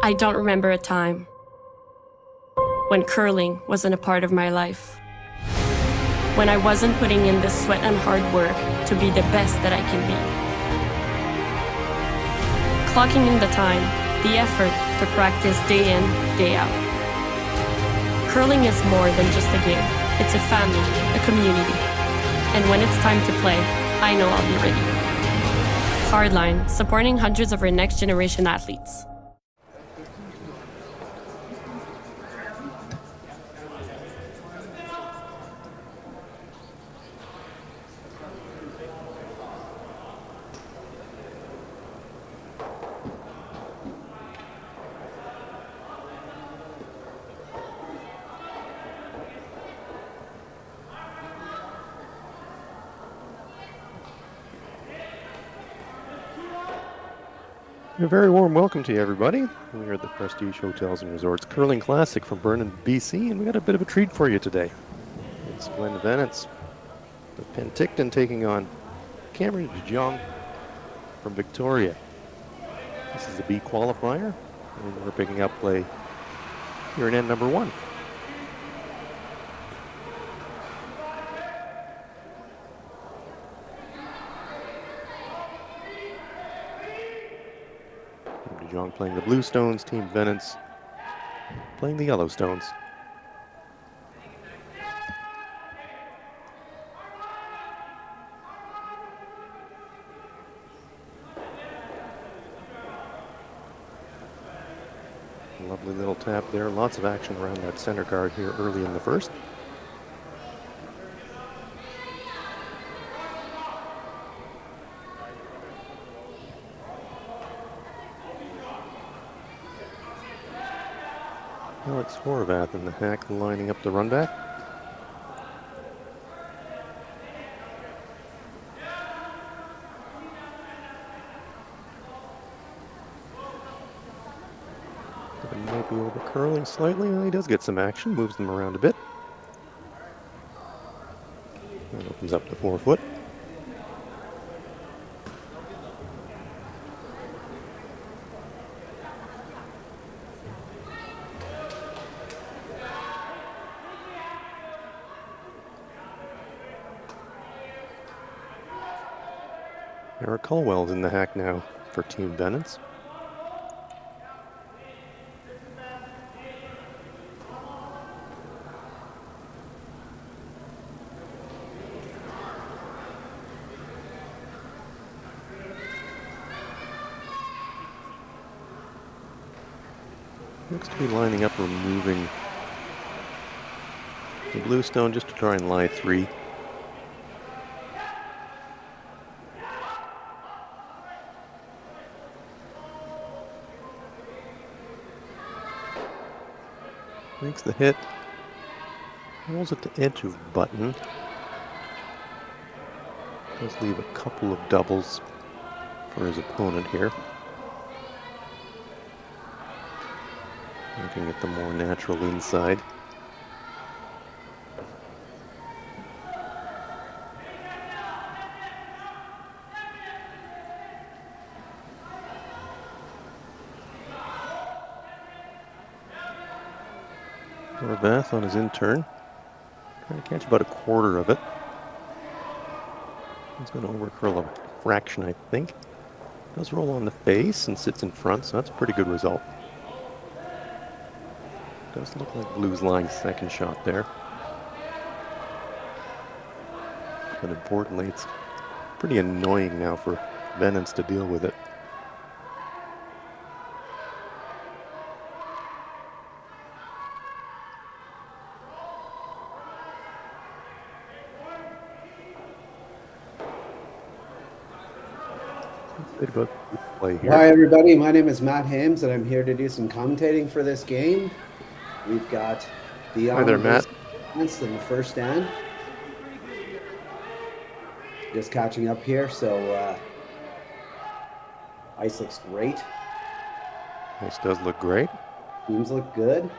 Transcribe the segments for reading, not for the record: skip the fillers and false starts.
I don't remember a time when curling wasn't a part of my life. When I wasn't putting in the sweat and hard work to be the best that I can be. Clocking in the time, the effort to practice day in, day out. Curling is more than just a game. It's a family, a community. And when it's time to play, I know I'll be ready. Hardline, supporting hundreds of our next generation athletes. A very warm welcome to you, everybody. We are at the Prestige Hotels and Resorts Curling Classic from Vernon, BC, and we got a bit of a treat for you today. It's Venance, the Penticton taking on Jong from Victoria. This is a B qualifier, and we're picking up play here in end number 1. Jong playing the Blue Stones, Team Venance playing the Yellow Stones. Lovely little tap there, lots of action around that center guard here early in the first. Alex Horvath in the hack lining up the run back. He might be over curling slightly. Well, he does get some action, moves them around a bit. That opens up the 4-foot. Eric Colwell's in the hack now for Team Venance. Looks to be lining up, removing the blue stone just to try and lie 3. Makes the hit, rolls at the edge of button. Does leave a couple of doubles for his opponent here. Looking at the more natural inside. Horvath on his in-turn. Trying to catch about a quarter of it. He's going to overcurl a fraction, I think. Does roll on the face and sits in front, so that's a pretty good result. Does look like Blue's lying second shot there. But importantly, it's pretty annoying now for Venance to deal with it. Hi everybody, my name is Matt Hames and I'm here to do some commentating for this game. We've got the Hi there, Matt. In the first stand. Just catching up here, so ice looks great. Ice does look great. Teams look good.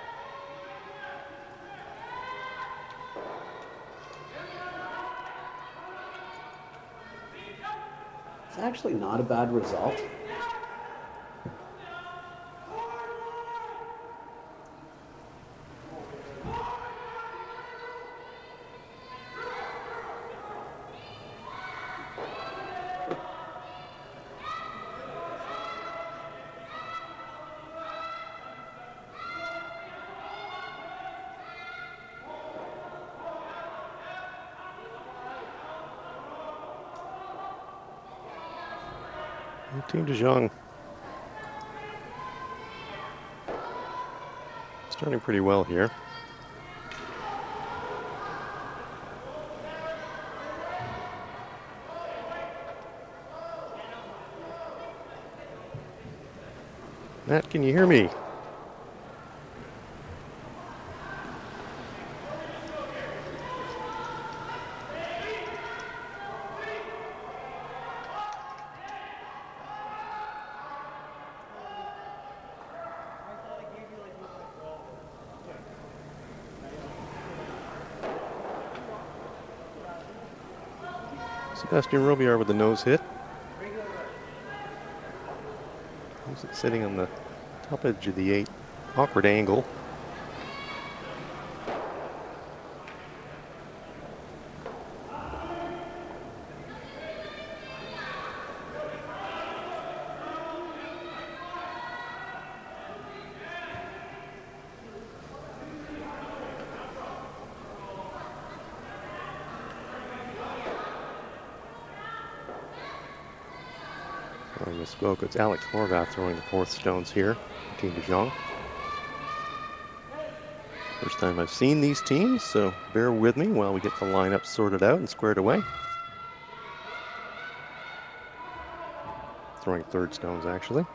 It's actually not a bad result. Team de Jong starting pretty well here. Matt, can you hear me? Sebastian Robillard with the nose hit. He's sitting on the top edge of the 8. Awkward angle. I misspoke. It's Alex Horvath throwing the 4th stones here. Team de Jong. First time I've seen these teams, so bear with me while we get the lineup sorted out and squared away. Throwing 3rd stones, actually.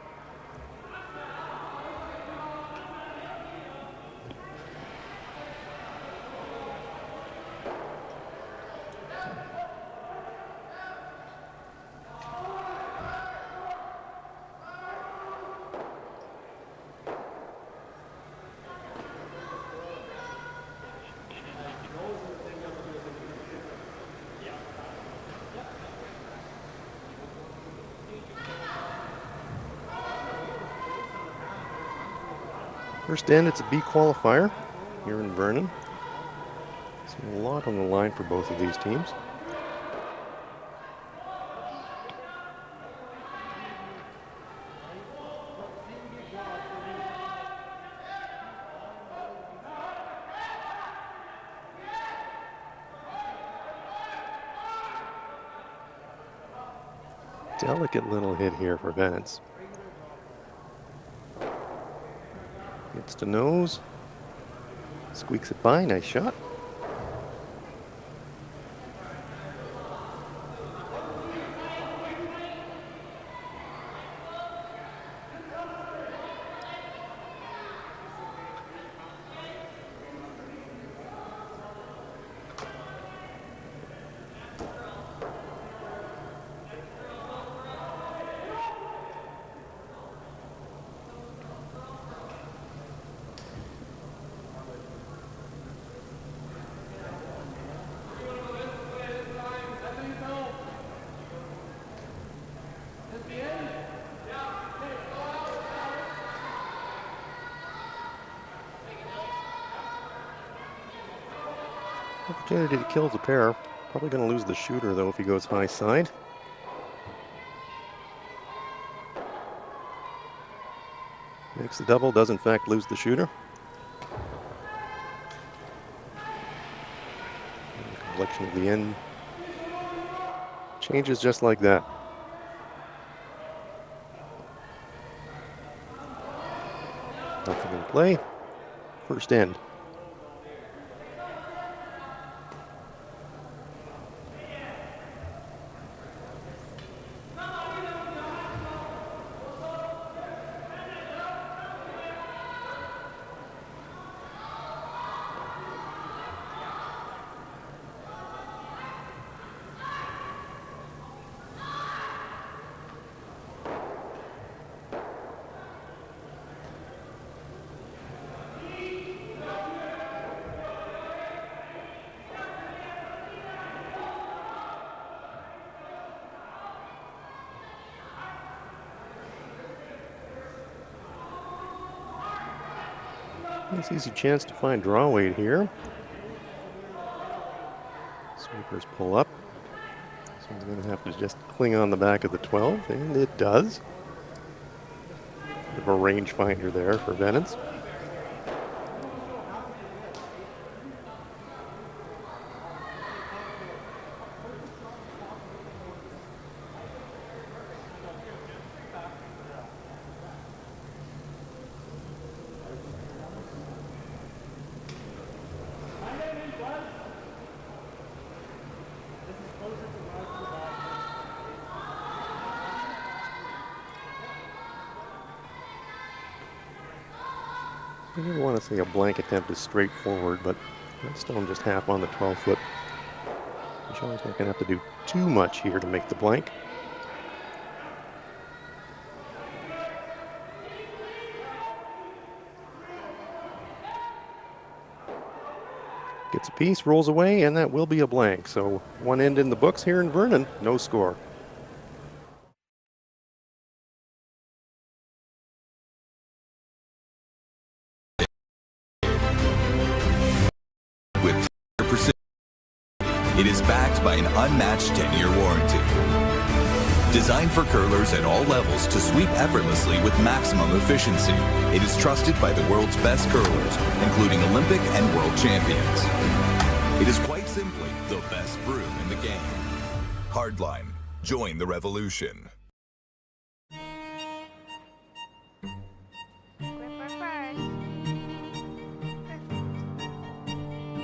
First end, it's a B qualifier here in Vernon. So a lot on the line for both of these teams. Delicate little hit here for Venance. Gets to nose. Squeaks it by. Nice shot. Opportunity to kill the pair. Probably going to lose the shooter, though, if he goes high side. Makes the double, does in fact lose the shooter. And the complexion of the end changes just like that. Nothing in play. First end. Nice easy chance to find draw weight here. Sweepers pull up. So he's going to have to just cling on the back of the 12, and it does. Bit of a rangefinder there for Venance. I never want to say a blank attempt is straightforward, but that stone just half on the 12-foot. Jong's not going to have to do too much here to make the blank. Gets a piece, rolls away, and that will be a blank. So one end in the books here in Vernon, no score. With precision, it is backed by an unmatched 10-year warranty. Designed for curlers at all levels to sweep effortlessly with maximum efficiency, it is trusted by the world's best curlers, including Olympic and world champions. It is quite simply the best broom in the game. Hardline, join the revolution. Gripper first.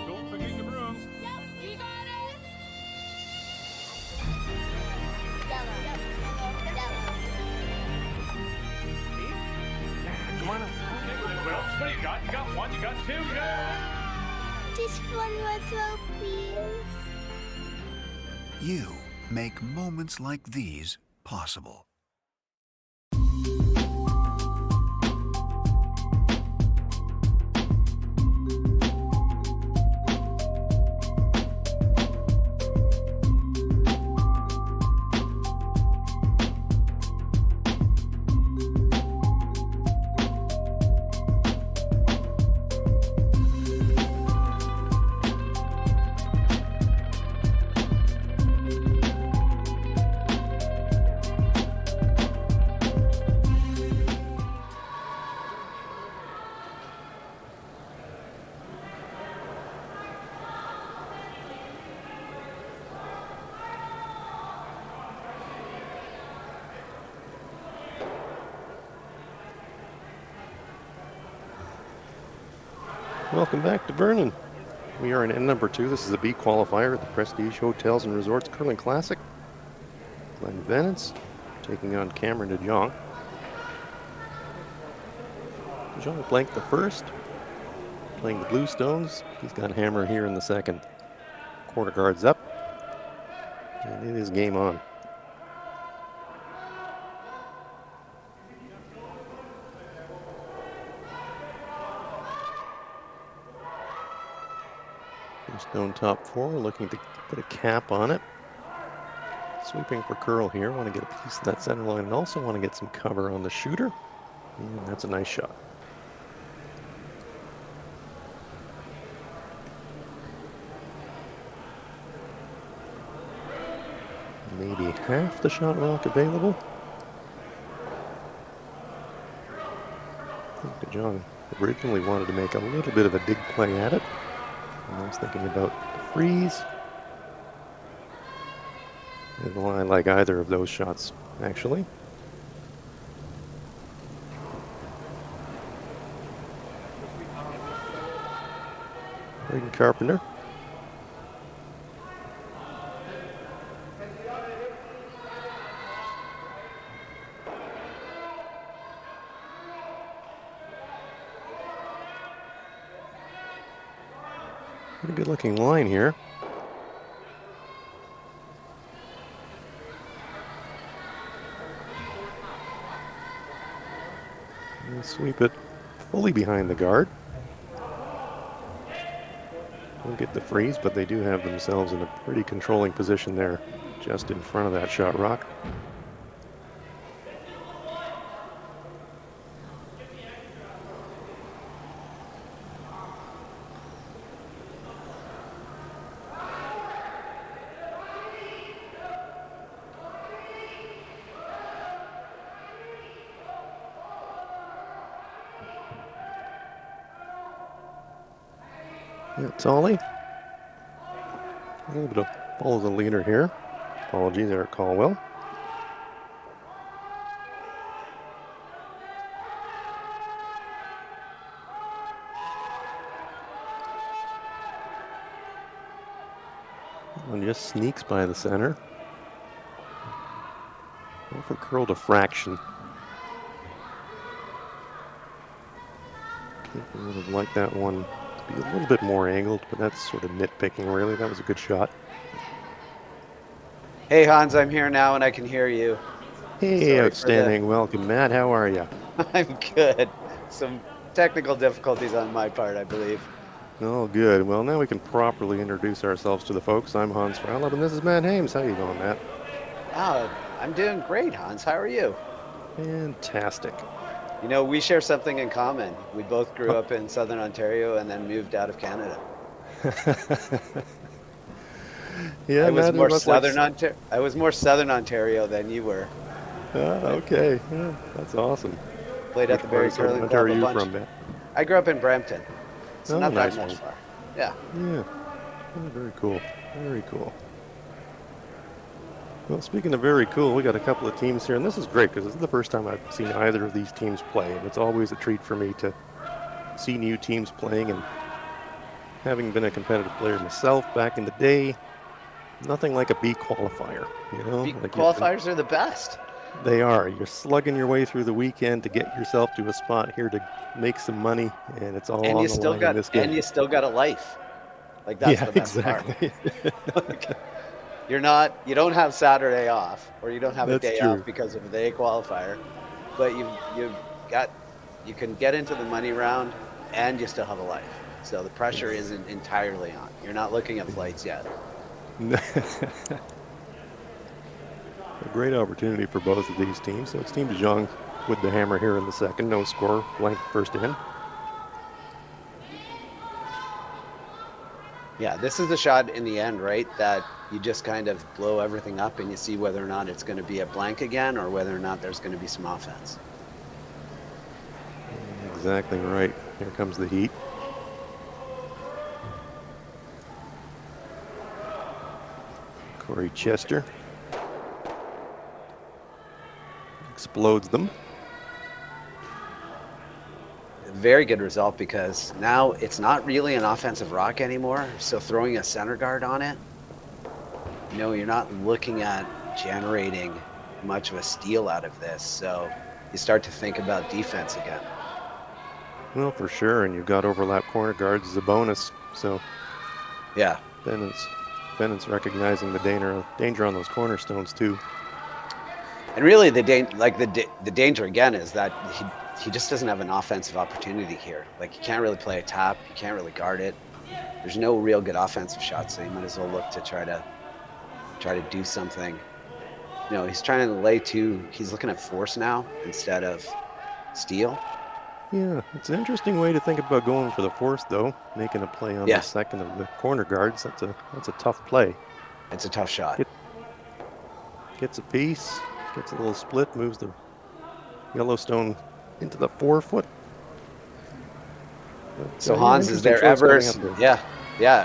Don't forget your brooms. Yep, you got it. Yellow. Come on up. Okay, well, what do you got? You got one, you got two, you got... Just one more throw, please. You make moments like these possible. Welcome back to Vernon. We are in end number 2. This is a B qualifier at the Prestige Hotels and Resorts Curling Classic. Glenn Venance taking on Cameron de Jong. Jong blanked the first, playing the blue stones. He's got hammer here in the second. Quarter guards up, and it is game on. Stone top 4, looking to put a cap on it. Sweeping for curl here. Want to get a piece of that center line and also want to get some cover on the shooter. And that's a nice shot. Maybe half the shot rock available. I think de Jong originally wanted to make a little bit of a dig play at it. I was thinking about the freeze. And I like either of those shots, actually. Braden Carpenter. Pretty good looking line here. And sweep it fully behind the guard. Don't get the freeze, but they do have themselves in a pretty controlling position there, just in front of that shot rock. Yeah, Ollie. A little bit of follow the leader here. Apologies, Eric Caldwell. One just sneaks by the center. Over curled a fraction. think we would have liked that one to be a little bit more angled, but that's sort of nitpicking, really. That was a good shot. Hey, Hans, I'm here now and I can hear you. Hey, Sorry for outstanding. Welcome, Matt. How are you? I'm good. Some technical difficulties on my part, I believe. Oh, good. Well, now we can properly introduce ourselves to the folks. I'm Hans Frauenlob, and this is Matt Hames. How you going, Matt? Oh, I'm doing great, Hans. How are you? Fantastic. You know, we share something in common. We both grew up in Southern Ontario and then moved out of Canada. Yeah, I was Matt, more it looks Southern like... Ontario. I was more Southern Ontario than you were. Okay. Yeah, that's awesome. Played Which at the part Barrie of Southern Curling Club Ontario a are you bunch. from, Matt? I grew up in Brampton, so Oh, not nice that much one. far. Yeah. Yeah. Oh, very cool. Very cool. Well, speaking of very cool, we got a couple of teams here, and this is great because this is the first time I've seen either of these teams play, and it's always a treat for me to see new teams playing. And having been a competitive player myself back in the day, nothing like a B qualifier, you know? Like Qualifiers are the best. they are. You're slugging your way through the weekend to get yourself to a spot here to make some money, and it's all And on you the still line got in this game. and you still got a life. Like that's Yeah, the best part. exactly. You don't have Saturday off, or you don't have a That's day true. off because of the day qualifier, but you can get into the money round and you still have a life. So the pressure isn't entirely on. You're not looking at flights yet. A great opportunity for both of these teams. So it's Team Jong with the hammer here in the second. No score, blank first in. Yeah, this is the shot in the end, right? That you just kind of blow everything up and you see whether or not it's going to be a blank again or whether or not there's going to be some offense. Exactly right. Here comes the heat. Corey Chester explodes them. Very good result because now it's not really an offensive rock anymore. So throwing a center guard on it, you're not looking at generating much of a steal out of this. So you start to think about defense again. Well, for sure, and you've got overlap corner guards as a bonus. So Yeah. Venance recognizing the danger on those cornerstones too. And really the danger again is that he just doesn't have an offensive opportunity here. Like you can't really play a tap, you can't really guard it. There's no real good offensive shots, so you might as well look to try to do something. He's trying to lay two. He's looking at force now instead of steal. Yeah, it's an interesting way to think about going for the force, though. Making a play on the second of the corner guards. That's a tough play. It's a tough shot. Gets a piece, gets a little split, moves the Yellowstone into the 4-foot. So Hans, is there ever? Yeah.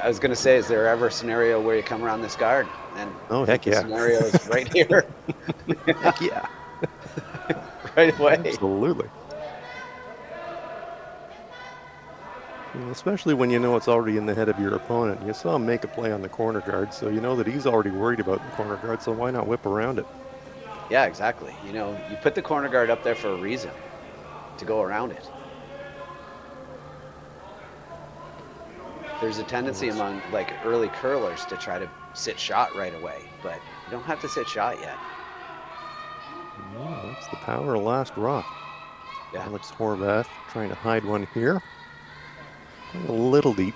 I was gonna say, is there ever a scenario where you come around this guard and heck yeah, scenario is right here. Heck yeah, right away. Absolutely. Especially when you know it's already in the head of your opponent. You saw him make a play on the corner guard, so you know that he's already worried about the corner guard, so why not whip around it? Yeah, exactly. You put the corner guard up there for a reason, to go around it. There's a tendency among early curlers to try to sit shot right away, but you don't have to sit shot yet. Oh, that's the power of last rock. Yeah. Alex Horvath trying to hide one here. A little deep,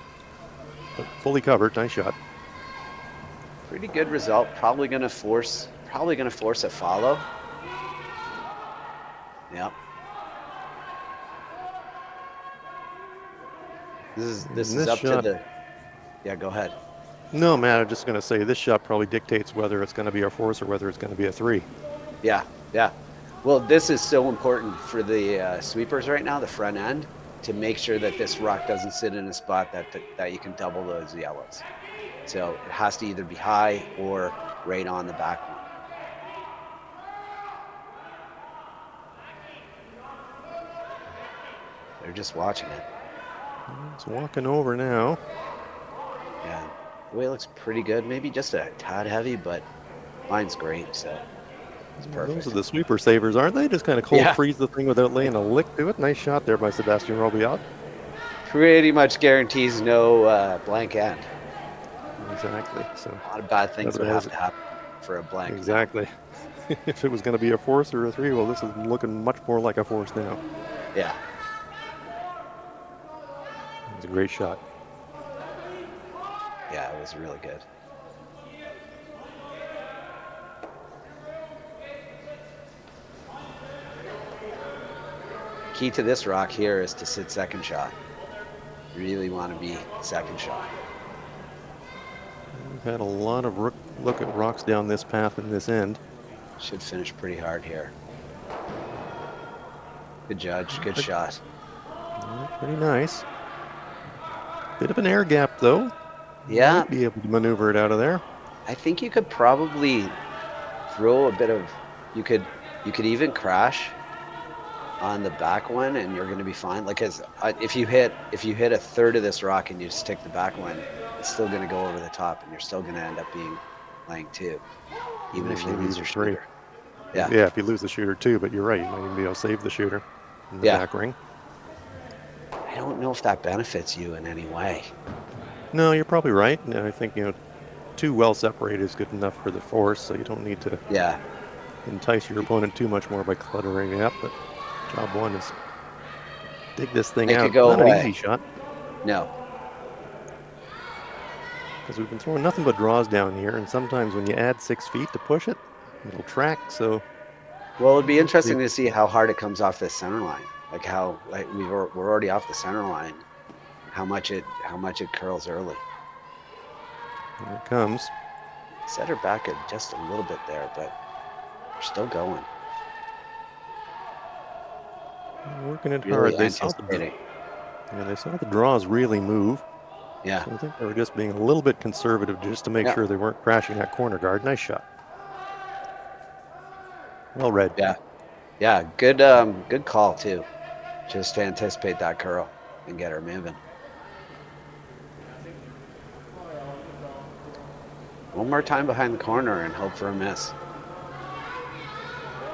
but fully covered. Nice shot. Pretty good result. Probably going to force a follow. Yep. This is up shot, to the. Yeah, go ahead. No, Matt. I'm just going to say this shot probably dictates whether it's going to be a force or whether it's going to be a 3. Yeah. Well, this is so important for the sweepers right now, the front end, to make sure that this rock doesn't sit in a spot that you can double those yellows. So it has to either be high or right on the back one. They're just watching it. It's walking over now. Yeah, the way it looks pretty good. Maybe just a tad heavy, but mine's great, so it's perfect. Those are the sweeper savers, aren't they? Just kind of cold freeze the thing without laying a lick to it. Nice shot there by Sebastian Robiot. pretty much guarantees no blank end. Exactly. So A lot of bad things would have otherwise- to happen for a blank. exactly. If it was going to be a force or a 3, well, this is looking much more like a force now. Yeah. It's a great shot. Yeah, it was really good. Key to this rock here is to sit second shot. You really want to be second shot. We've had a lot of look at rocks down this path in this end. Should finish pretty hard here. Good judge, good shot. Pretty nice. Bit of an air gap, though. Yeah, Might be able to maneuver it out of there. I think you could probably throw a bit of. You could even crash on the back one, and you're going to be fine. Like, if you hit a third of this rock and you just take the back one, it's still going to go over the top, and you're still going to end up being laying 2, even if you Maybe lose your even 3. shooter. Yeah. Yeah, if you lose the shooter too, but you're right. You might even be able to save the shooter in the Yeah. back ring. I don't know if that benefits you in any way. No, you're probably right. No, I think, 2 well separated is good enough for the force, so you don't need to Yeah. entice your opponent too much more by cluttering it up. But job 1 is dig this thing Make it out. go Not away. an easy shot, No. because we've been throwing nothing but draws down here, and sometimes when you add 6 feet to push it, it'll track. So Well, it'd be interesting to see how hard it comes off this center line. Like we're already off the center line. How much it curls early. here it comes. Set her back just a little bit there, but we're still going. Working it Really hard. They saw anticipating. the draws really move. Yeah. So I think they were just being a little bit conservative just to make Yeah. sure they weren't crashing that corner guard. Nice shot. Well read. Yeah. Yeah. Good call too. Just to anticipate that curl and get her moving. One more time behind the corner and hope for a miss.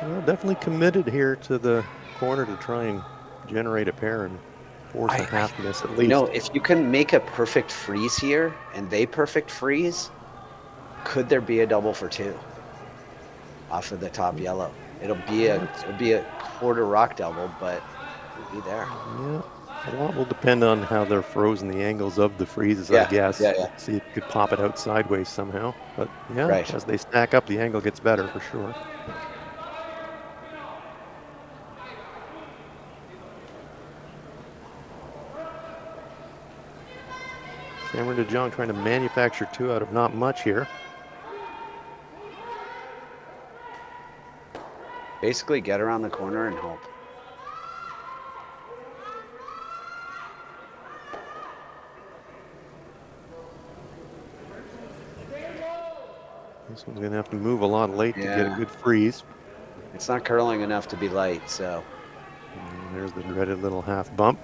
Well, definitely committed here to the corner to try and generate a pair and force a half miss at least. You know, if you can make a perfect freeze here and they perfect freeze, could there be a double for 2 off of the top yellow? It'll be a quarter rock double, but it'll be there. Yeah, a lot will depend on how they're frozen, the angles of the freezes, Yeah, I guess. yeah. See if you could pop it out sideways somehow. But yeah, Right. as they stack up, the angle gets better for sure. Cameron to Jong trying to manufacture 2 out of not much here. Basically, get around the corner and hope. This one's going to have to move a lot late to get a Yeah. good freeze. It's not curling enough to be light, so And there's the dreaded little half bump.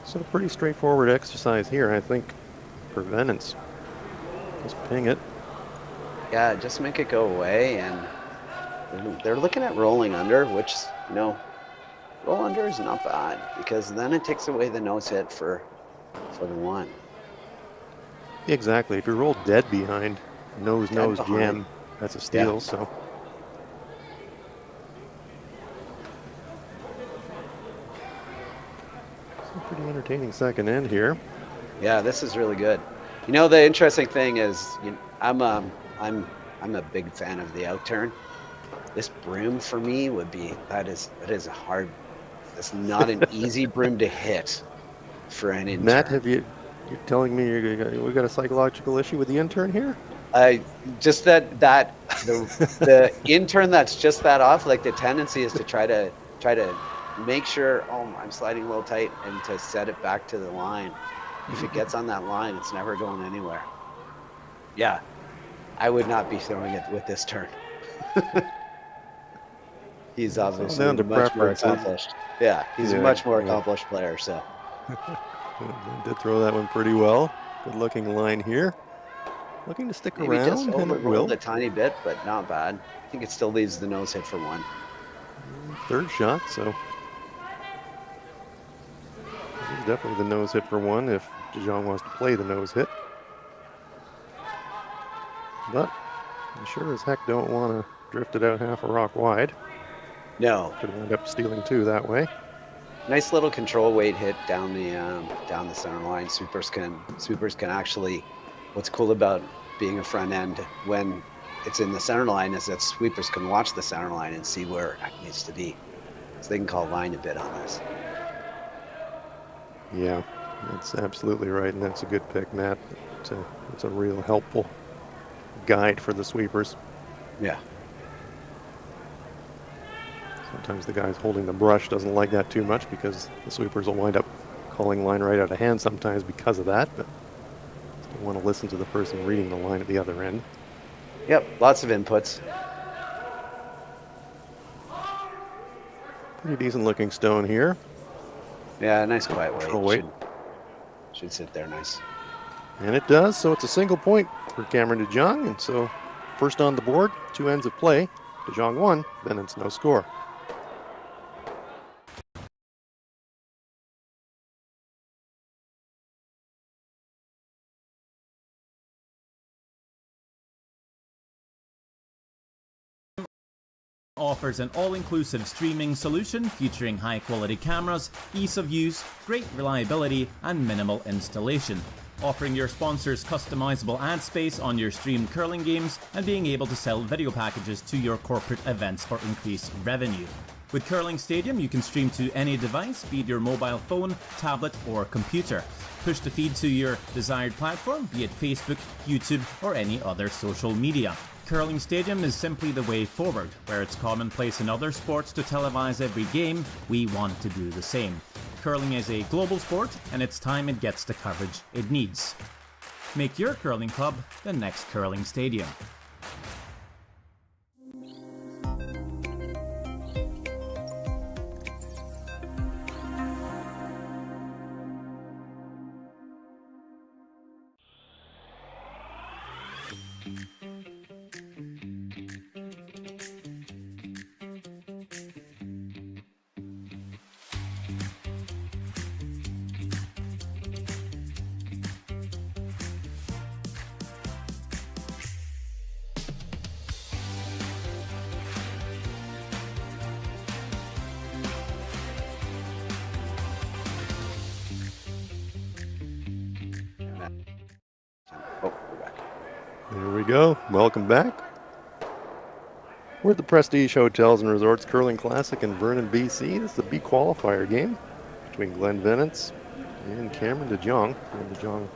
So pretty straightforward exercise here, I think, for Venance. Just ping it. yeah, just make it go away. And they're looking at rolling under, which, roll under is not bad because then it takes away the nose hit for the 1. Exactly. If you roll dead behind, nose behind. jam, that's a steal. Yeah. So it's a pretty entertaining second end here. Yeah, this is really good. The interesting thing is, I'm a big fan of the outturn. This broom for me that is a hard. It's not an easy broom to hit for an intern. Matt, you're telling me we got a psychological issue with the intern here? Just that the intern that's just that off, like the tendency is to try to make sure, I'm sliding a little tight, and to set it back to the line. If it gets on that line, it's never going anywhere. Yeah, I would not be throwing it with this turn. He's obviously down to much more preferences. accomplished. Yeah, he's a Yeah, much more yeah. accomplished player. So Did throw that one pretty well. Good looking line here. Looking to stick maybe just around, him at will. overrolled a tiny bit, but not bad. I think it still leaves the nose hit for 1. third shot, so he's definitely the nose hit for one if Jong wants to play the nose hit. But you sure as heck don't want to drift it out half a rock wide. No. Could wind up stealing two that way. Nice little control weight hit down the center line. Sweepers can actually. What's cool about being a front end when it's in the center line is that sweepers can watch the center line and see where it needs to be, so they can call line a bit on this. Yeah, that's absolutely right, and that's a good pick, Matt. It's a real helpful guide for the sweepers. Yeah. Sometimes the guys holding the brush doesn't like that too much because the sweepers will wind up calling line right out of hand sometimes because of that, but still want to listen to the person reading the line at the other end. Yep, lots of inputs. Pretty decent looking stone here. Yeah, nice quiet Control weight. weight. Should sit there nice. And it does, so it's a single point for Cameron de Jong, and so first on the board, 2 ends of play. De Jong 1, Venance no score. Offers an all-inclusive streaming solution featuring high-quality cameras, ease of use, great reliability, and minimal installation. Offering your sponsors customizable ad space on your streamed curling games and being able to sell video packages to your corporate events for increased revenue. With Curling Stadium, you can stream to any device, be it your mobile phone, tablet, or computer. Push the feed to your desired platform, be it Facebook, YouTube, or any other social media. Curling Stadium is simply the way forward. Where it's commonplace in other sports to televise every game, we want to do the same. Curling is a global sport, and it's time it gets the coverage it needs. Make your curling club the next Curling Stadium. Oh, we're back. There we go. Welcome back. We're at the Prestige Hotels and Resorts Curling Classic in Vernon, BC. This is the B qualifier game between Glenn Venance and Cameron de Jong. Cameron de Jong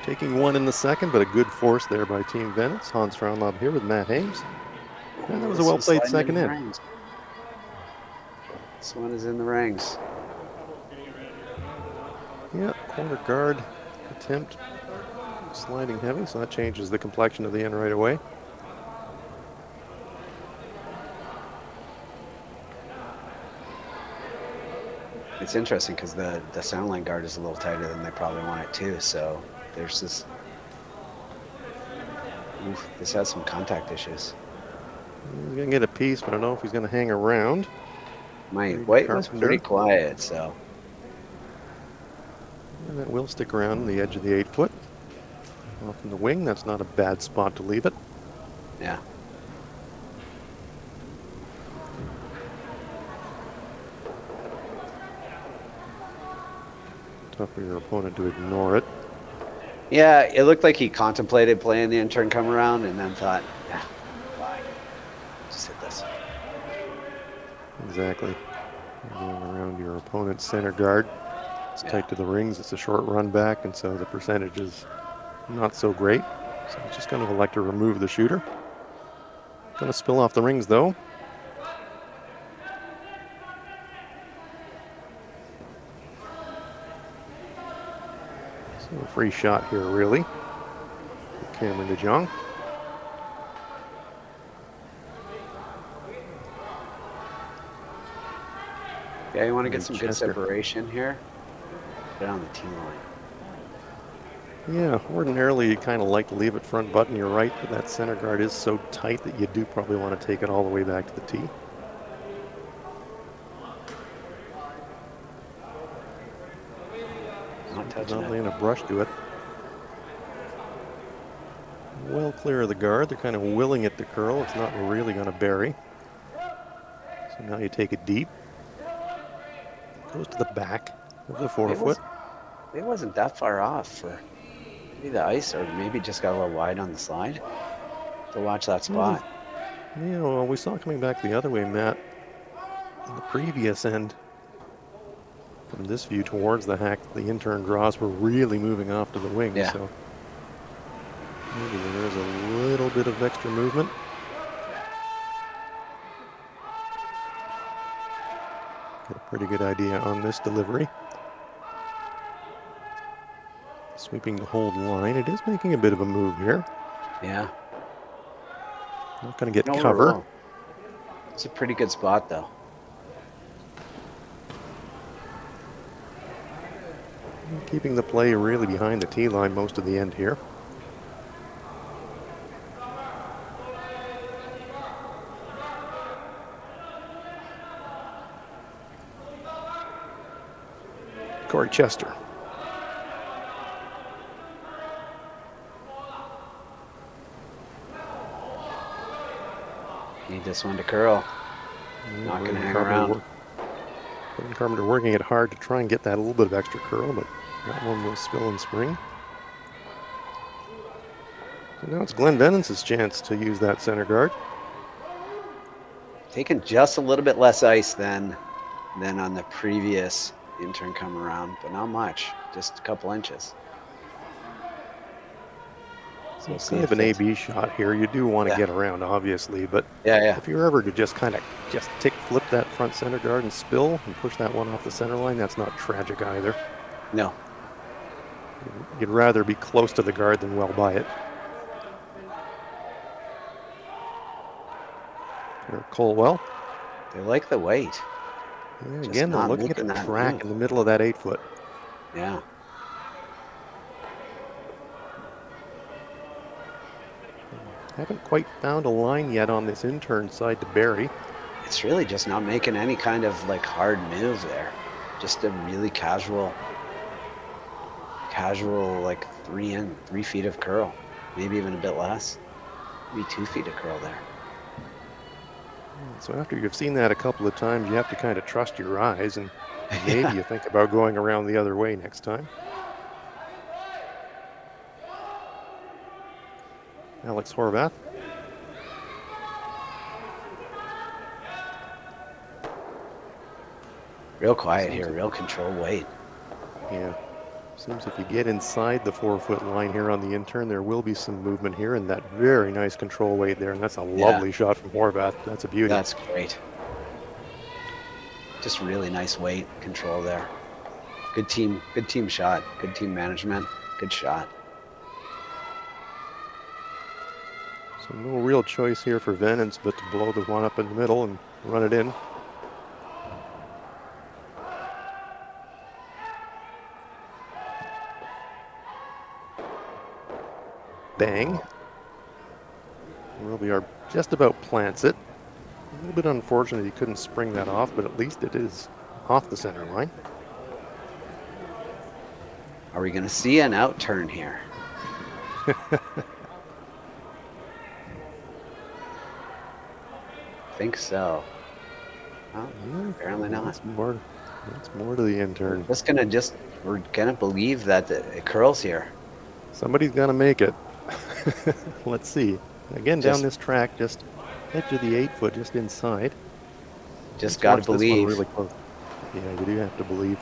taking one in the second, but a good force there by Team Venance. Hans Frauenlob here with Matt Hames. And that was a well-played second in. This one is in the rings. Yeah, corner guard attempt. Sliding heavy, so that changes the complexion of the end right away. It's interesting because the sound line guard is a little tighter than they probably want it to, so there's this. Oof, this has some contact issues. He's going to get a piece, but I don't know if he's going to hang around. My weight was pretty quiet, so. And that will stick around the edge of the 8-foot. Off in the wing, that's not a bad spot to leave it. Yeah. Tough for your opponent to ignore it. Yeah, it looked like he contemplated playing the in-turn come around and then thought, yeah, why? Just hit this. Exactly. Going around your opponent's center guard. It's tight to the rings. It's a short run back, and so the percentage is not so great. So I'm just going to elect to remove the shooter. Going to spill off the rings, though. So a free shot here, really. Cameron de Jong. Yeah, you want to get some good Chester. separation here. Get on the tee line. Yeah, ordinarily you kind of like to leave it front button, you're right, but that center guard is so tight that you do probably want to take it all the way back to the tee. Not Does touching not it. land a brush to it. Well clear of the guard. They're kind of willing it to curl. It's not really going to bury. So now you take it deep. Goes to the back of the forefoot. It wasn't that far off for maybe the ice, or maybe just got a little wide on the slide. To watch that spot. Yeah, well, we saw coming back the other way, Matt, on the previous end. From this view towards the hack, the intern draws were really moving off to the wing. Yeah. So maybe there's a little bit of extra movement. Get a pretty good idea on this delivery. Sweeping the hold line. It is making a bit of a move here. Yeah. Not going to get No cover. roll. It's a pretty good spot, though. Keeping the play really behind the tee line most of the end here. Corey Chester. Need this one to curl. Not going to hang around. Carpenter working it hard to try and get that a little bit of extra curl, but that one will spill and spring. So now it's Glenn Venance's chance to use that center guard. Taking just a little bit less ice than on the previous intern come around, but not much. Just a couple inches. So It's kind of an A-B shot here. You do want to get around, obviously, but Yeah. if you're ever to just kind of flip that front center guard and spill and push that one off the center line, that's not tragic either. No. You'd rather be close to the guard than well by it. Here, Colwell. They like the weight. Yeah, Just again, they're not looking at the making that track move. in the middle of that 8-foot. Yeah. Haven't quite found a line yet on this intern side to bury. It's really just not making any kind of like hard move there. Just a really casual like 3 feet of curl. Maybe even a bit less. Maybe 2 feet of curl there. So after you've seen that a couple of times, you have to kind of trust your eyes, and maybe you think about going around the other way next time. Alex Horvath. Real quiet here, real control weight. Yeah. Seems if you get inside the 4-foot line here on the intern, there will be some movement here, and that very nice control weight there, and that's a lovely shot from Horvath. That's a beauty. That's great. Just really nice weight control there. Good team shot. Good team management. Good shot. So no real choice here for Venance but to blow the one up in the middle and run it in. Bang. Robiar just about plants it. A little bit unfortunate he couldn't spring that off, but at least it is off the center line. Are we going to see an out turn here? Think so. Well, apparently not. That's more to the intern. We're gonna believe that it curls here. Somebody's gonna make it. Let's see. Again, down this track, just edge of the 8-foot, just inside. Just gotta believe. Really close. Yeah, you do have to believe.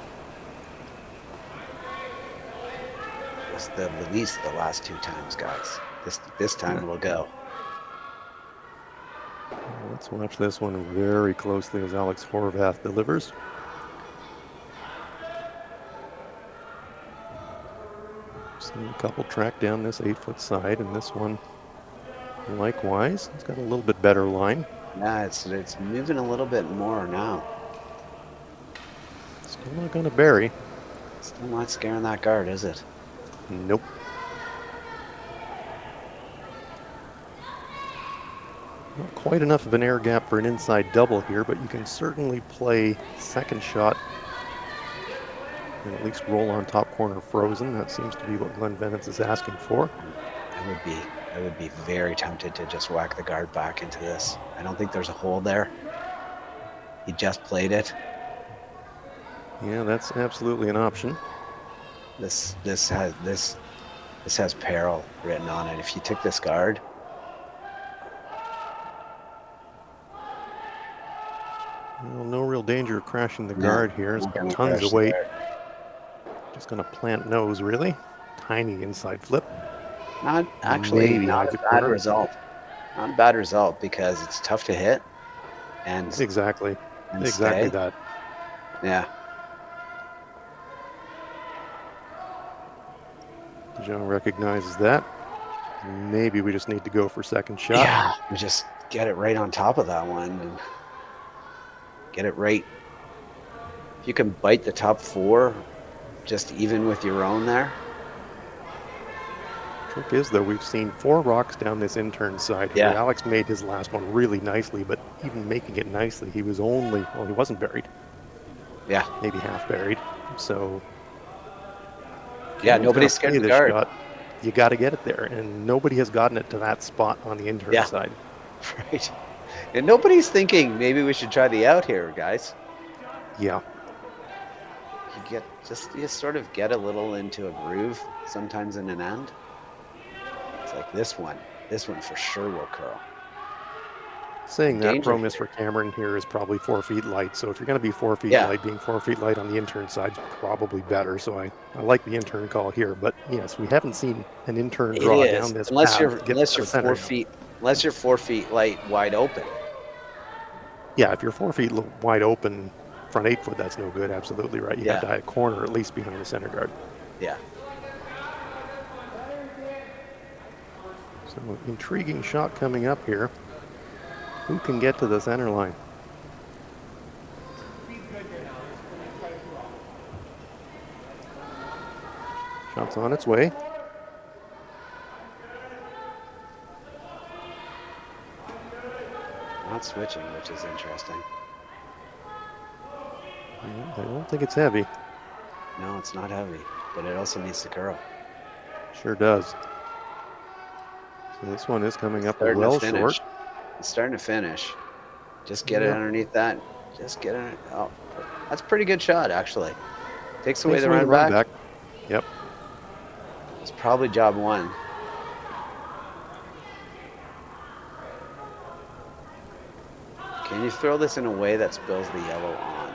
Just the release the last 2 times, guys. This time we'll go. Let's watch this one very closely as Alex Horvath delivers. Seen a couple track down this 8-foot side, and this one likewise. It's got a little bit better line. Yeah, it's moving a little bit more now. Still not going to bury. Still not scaring that guard, is it? Nope. Not quite enough of an air gap for an inside double here, but you can certainly play second shot And at least roll on top corner frozen. That seems to be what Glenn Venance is asking for. I would be very tempted to just whack the guard back into this. I don't think there's a hole there. He just played it. Yeah, that's absolutely an option. This has peril written on it. If you took this guard, well, no real danger of crashing the guard here. It's got tons of weight. Just going to plant nose, really. Tiny inside flip. Not actually Maybe not has a a bad corner. result. Not a bad result because it's tough to hit. And Exactly. and Exactly stay. that. Yeah. Jong recognizes that. Maybe we just need to go for second shot. Yeah. We just get it right on top of that one and get it right. If you can bite the top 4, just even with your own there. Trick is, though, we've seen 4 rocks down this intern side here. Yeah. Alex made his last one really nicely, but even making it nicely, he was only, well, he wasn't buried. Yeah. Maybe half buried. So Yeah, if you're nobody's gonna scared of play the this guard. shot, you got to get it there, and nobody has gotten it to that spot on the intern Yeah. side. Right. And nobody's thinking maybe we should try the out here, guys. Yeah. You sort of get a little into a groove sometimes in an end. It's like this one for sure will curl. Saying that, Danger pro miss for Cameron here is probably 4 feet light. So if you're going to be 4 feet Yeah. light, being 4 feet light on the intern side is probably better. So I like the intern call here. But yes, we haven't seen an intern draw It is, down this unless path you're to get unless to you're the center. 4 feet unless you're 4 feet light wide open. Yeah, if you're 4 feet wide open, front 8 foot, that's no good. Absolutely right. You have to Yeah. have a corner at least behind the center guard. Yeah. So intriguing shot coming up here. Who can get to the center line? Shot's on its way. Not switching, which is interesting. Yeah, I don't think it's heavy. No, it's not heavy, but it also needs to curl. Sure does. So this one is coming up Starting to well finish. short. It's starting to finish. Just get it Yep. underneath that. Just get it. Oh, that's a pretty good shot, actually. Takes away Takes the away run back. Yep. It's probably job 1. Can you throw this in a way that spills the yellow on?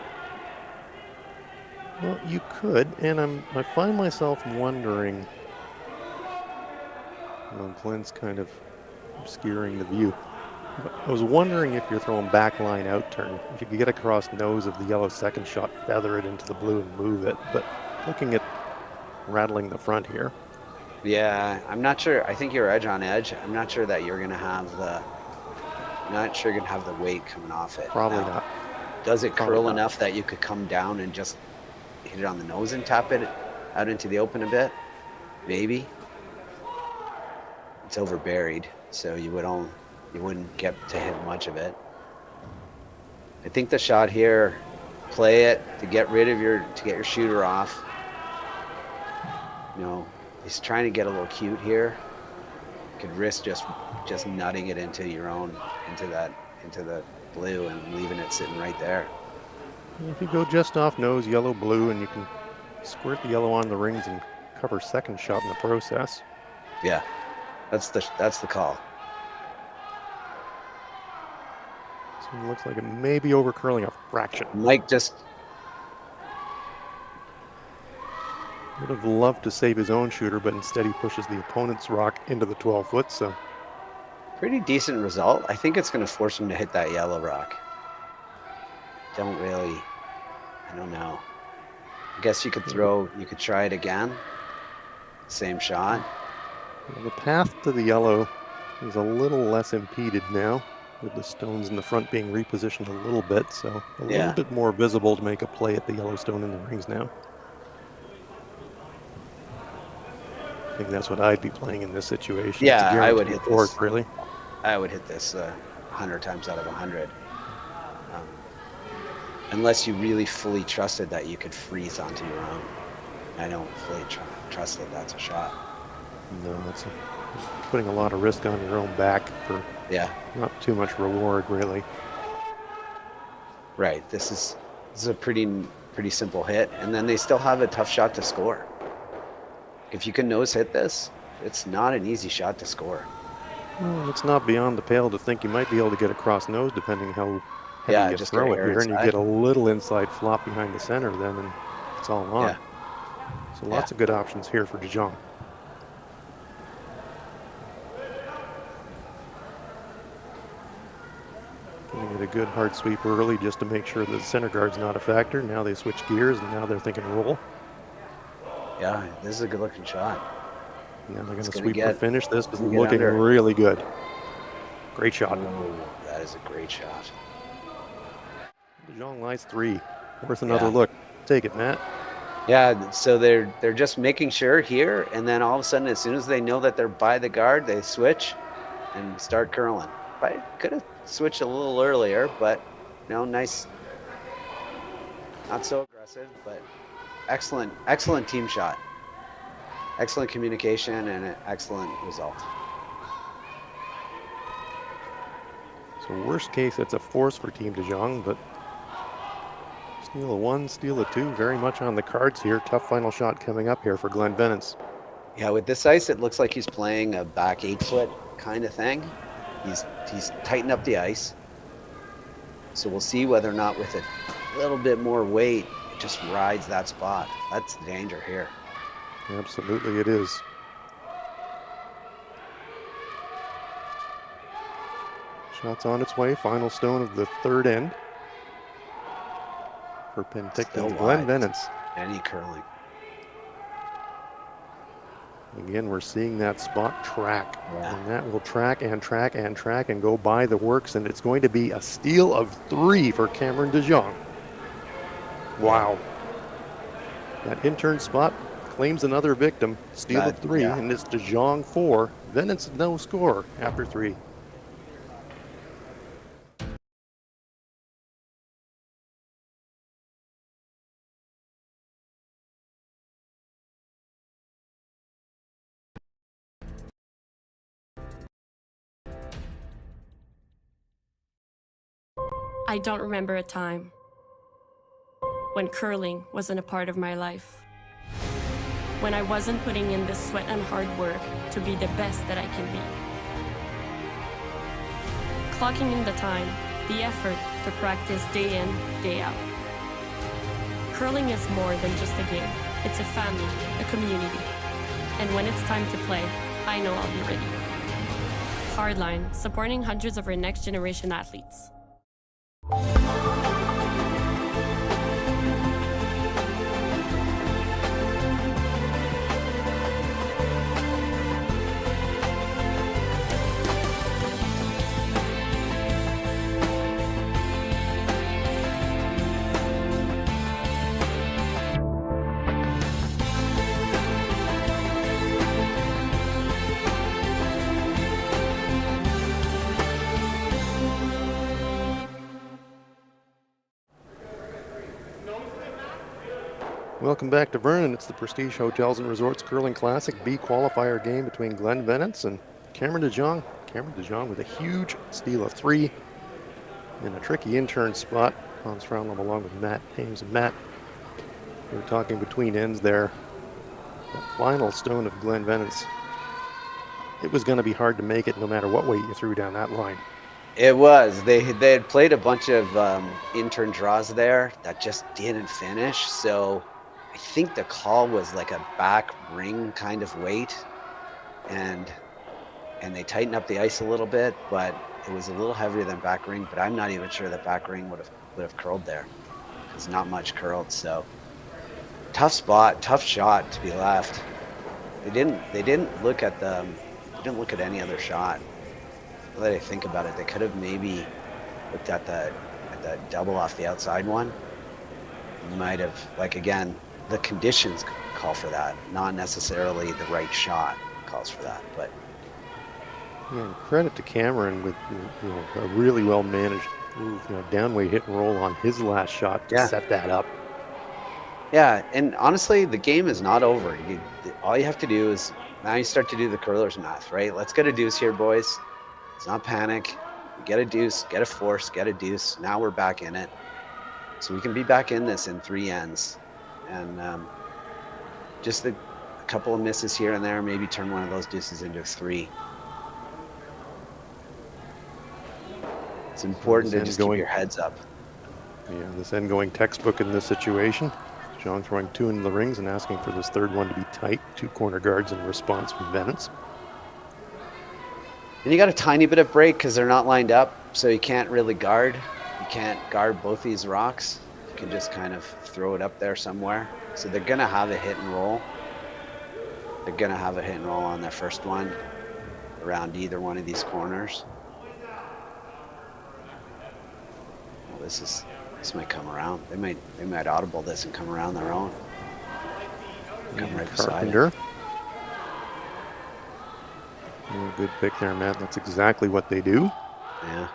Well, you could, and I find myself wondering. Well, Glenn's kind of obscuring the view. But I was wondering if you're throwing backline out turn, if you could get across nose of the yellow second shot, feather it into the blue and move it. But looking at rattling the front here, Yeah, I'm not sure. I think you're edge on edge. I'm not sure that you're gonna have the. I'm not sure you're gonna have the weight coming off it. probably Now, not. Does it Probably curl not. enough that you could come down and just hit it on the nose and tap it out into the open a bit? Maybe. It's over buried, so you wouldn't get to hit much of it. I think the shot here, play it to get your shooter off. You know, he's trying to get a little cute here. Could risk just nutting it into the blue and leaving it sitting right there. If you go just off nose, yellow, blue, and you can squirt the yellow on the rings and cover second shot in the process. Yeah, that's the call. So it looks like it may be over curling a fraction. Mike just Would have loved to save his own shooter, but instead he pushes the opponent's rock into the 12 foot. So pretty decent result. I think it's going to force him to hit that yellow rock. I don't know. I guess you could try it again. Same shot. well, the path to the yellow is a little less impeded now, with the stones in the front being repositioned a little bit. So a little bit more visible to make a play at the yellow stone in the rings now. I think that's what I'd be playing in this situation. Yeah, It's a I would guaranteed hit fourth, this. really. I would hit this 100 times out of 100. unless you really fully trusted that you could freeze onto your own. I don't fully trust that that's a shot. No, that's putting a lot of risk on your own back for Yeah, not too much reward, really. right. This is a pretty simple hit, and then they still have a tough shot to score. If you can nose hit this, it's not an easy shot to score. Well, it's not beyond the pale to think you might be able to get across nose, depending how heavy Yeah, you just throw get it air here, and you inside. get a little inside flop behind the center then, and it's all on. Yeah. So lots of good options here for Jong. Getting it a good hard sweep early just to make sure that the center guard's not a factor. Now they switch gears, and now they're thinking roll. Yeah, this is a good looking shot. Yeah, they're going It's to gonna sweep get- for finish. This is gonna get looking under. really good. Great shot. Oh, that is a great shot. Jong lies 3. Worth another Yeah. look. Take it, Matt. Yeah, so they're just making sure here, and then all of a sudden, as soon as they know that they're by the guard, they switch and start curling. I could have switched a little earlier, but nice. Not so aggressive, but excellent team shot. Excellent communication and an excellent result. So worst case, it's a force for Team Jong, but steal a 1, steal a 2, very much on the cards here. Tough final shot coming up here for Glenn Venance. Yeah, with this ice, it looks like he's playing a back 8-foot kind of thing. He's tightened up the ice. So we'll see whether or not with a little bit more weight, it just rides that spot. That's the danger here. Absolutely it is. Shot's on its way. Final stone of the third end for Penticton. Still Glenn wide. Venance. Any curling. Again, we're seeing that spot track. Yeah. And that will track and track and track and go by the works. And it's going to be a steal of 3 for Cameron Jong. Wow. That intern spot claims another victim. Steal of 3. Yeah. And it's Jong 4. Venance no score after 3. I don't remember a time when curling wasn't a part of my life. When I wasn't putting in the sweat and hard work to be the best that I can be. Clocking in the time, the effort to practice day in, day out. Curling is more than just a game. It's a family, a community. And when it's time to play, I know I'll be ready. Hardline, supporting hundreds of our next generation athletes. Welcome back to Vernon. It's the Prestige Hotels and Resorts Curling Classic B qualifier game between Glenn Venance and Cameron Jong. Cameron Jong with a huge steal of 3 in a tricky intern spot. Hans Frauenlob along with Matt Ames and Matt. We were talking between ends there. The final stone of Glenn Venance. It was going to be hard to make it no matter what weight you threw down that line. It was. They had played a bunch of intern draws there that just didn't finish. So I think the call was like a back ring kind of weight, and they tightened up the ice a little bit, but it was a little heavier than back ring. But I'm not even sure that back ring would have curled there. It's not much curled. So tough spot, tough shot to be left. They didn't look at any other shot. Now that I think about it, they could have maybe looked at the double off the outside one. Might have, like, again, the conditions call for that, not necessarily the right shot calls for that. But Yeah, credit to Cameron with a really well managed Ooh, downweight hit and roll on his last shot to Yeah. set that up. Yeah, and honestly, the game is not over. All you have to do is now you start to do the curler's math, right? Let's get a deuce here, boys. It's not panic. You get a deuce, get a force, get a deuce. Now we're back in it. So we can be back in this in 3 ends. And just a couple of misses here and there, maybe turn one of those deuces into a 3. It's important to just keep your heads up. Yeah, this end going textbook in this situation. Jong throwing 2 into the rings and asking for this third one to be tight. 2 corner guards in response from Venance. And you got a tiny bit of break because they're not lined up, so you can't really guard. You can't guard both these rocks. You can just kind of throw it up there somewhere. So they're going to have a hit and roll. They're going to have a hit and roll on their first one around either one of these corners. Well, this might come around. They might audible this and come around their own. Come right beside it. Carpenter. Good pick there, Matt. That's exactly what they do. Yeah.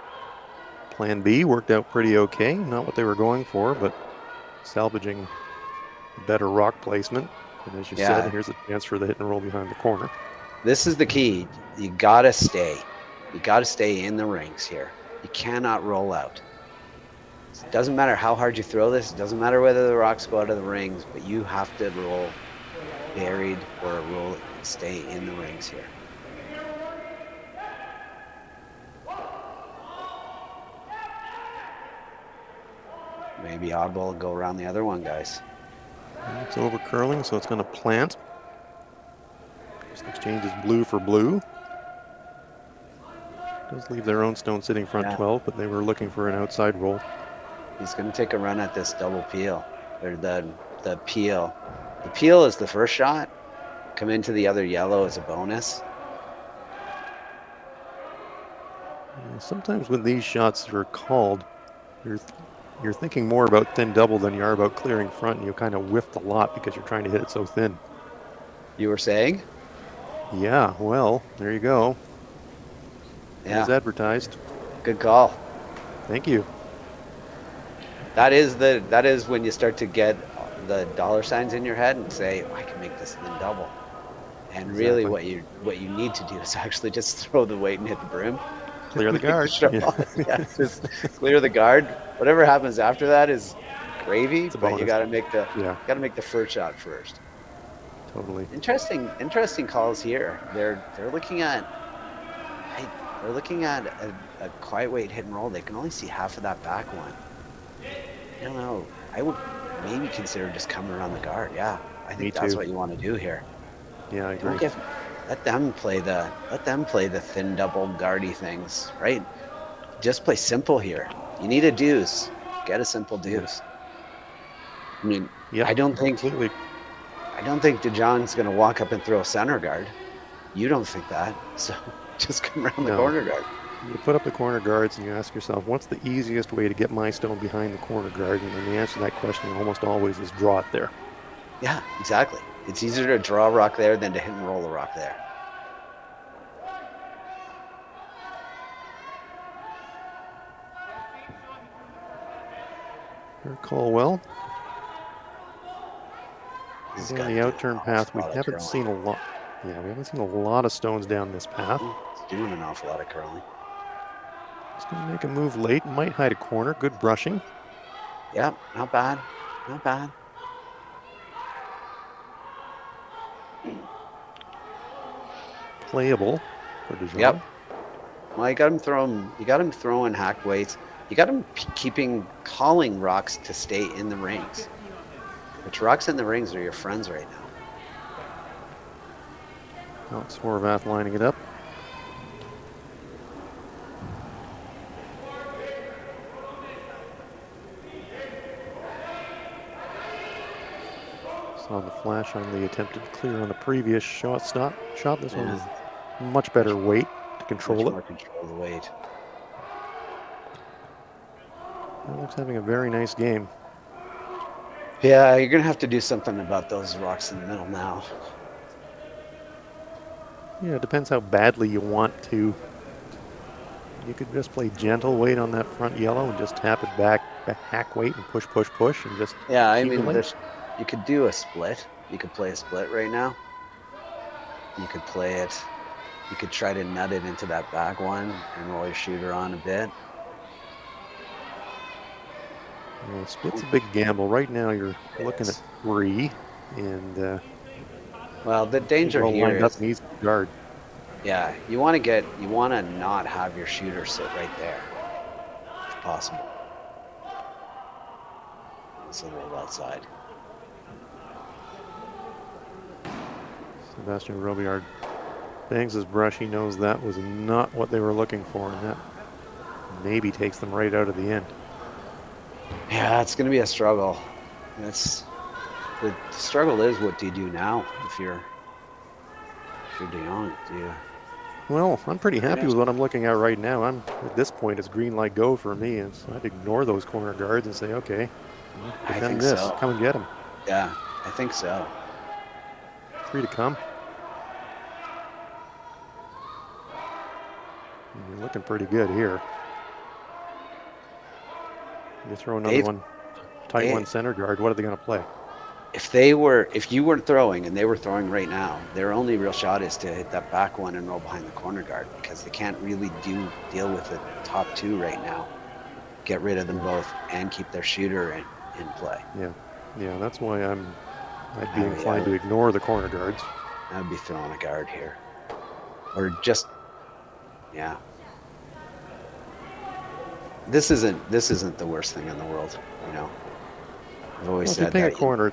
Plan B worked out pretty okay. Not what they were going for, but salvaging better rock placement. And as you said, here's a chance for the hit and roll behind the corner. This is the key. You gotta stay. You gotta stay in the rings here. You cannot roll out. It doesn't matter how hard you throw this. It doesn't matter whether the rocks go out of the rings, but you have to roll buried or roll stay in the rings here. Maybe oddball go around the other one, guys. It's over curling, so it's going to plant. This exchange is blue for blue. Does leave their own stone sitting front 12, but they were looking for an outside roll. He's going to take a run at this double peel, or the peel. The peel is the first shot. Come into the other yellow as a bonus. Sometimes when these shots are called, you're thinking more about thin double than you are about clearing front, and you kind of whiffed a lot because you're trying to hit it so thin. You were saying? Yeah, well, there you go. Yeah. As advertised. Good call. Thank you. That is when you start to get the dollar signs in your head and say, I can make this thin double. And really what you need to do is actually just throw the weight and hit the brim. Clear the guard. Just clear the guard. Whatever happens after that is gravy, but you got to make the first shot first. Totally. Interesting calls here. They're looking at a quiet weight hit and roll. They can only see half of that back one. I don't know. I would maybe consider just coming around the guard. Yeah, I think that's what you want to do here. Yeah, I agree. Let them play the thin double guardy things, right? Just play simple here. You need a deuce. Get a simple deuce. I mean, I don't think De Jong's going to walk up and throw a center guard. You don't think that, so just come around the corner guard. You put up the corner guards and you ask yourself, what's the easiest way to get my stone behind the corner guard? And the answer to that question almost always is draw it there. Yeah, exactly. It's easier to draw a rock there than to hit and roll a rock there. Caldwell. On the outturn path, we haven't seen a lot. Yeah, we haven't seen a lot of stones down this path. It's doing an awful lot of curling. It's going to make a move late. Might hide a corner. Good brushing. Yeah, not bad. Not bad. Playable for De Jong. Yep. Well, you got him throwing hack weights. You got him calling rocks to stay in the rings. Which rocks in the rings are your friends right now. Alex Horvath lining it up. Saw the flash on the attempted clear on the previous shot. This one is much better weight to control Much it. more control of the weight. Alex having a very nice game. Yeah, you're going to have to do something about those rocks in the middle now. Yeah, it depends how badly you want to You could just play gentle weight on that front yellow and just tap it back, hack weight and push, push, push, and just Yeah, I mean, accumulate. you could do a split. You could play a split right now. You could play it. You could try to nut it into that back one and roll your shooter on a bit. Yeah, split's a big gamble. Right now, you're looking at 3, and Well, the danger well here lined up is, and easy to guard. yeah, you want to not have your shooter sit right there, if possible. It's a little outside. Sebastian Robillard bangs his brush. He knows that was not what they were looking for, and that maybe takes them right out of the end. Yeah, it's going to be a struggle. The struggle is, what do you do now if you're De Jong? Do you? Well, I'm pretty happy with what I'm looking at right now. I'm at this point, it's green light go for me, and so I'd ignore those corner guards and say, okay, I defend think this. so. Come and get him. Yeah, I think so. 3 to come. You're looking pretty good here. You throw another one, tight one center guard. What are they going to play? If you weren't throwing and they were throwing right now, their only real shot is to hit that back one and roll behind the corner guard, because they can't really deal with the top 2 right now. Get rid of them both and keep their shooter in play. Yeah, that's why I'd be inclined to ignore the corner guards. I would be throwing a guard here, or just, yeah. This isn't the worst thing in the world, you know. I've always If you said ping a that. corner,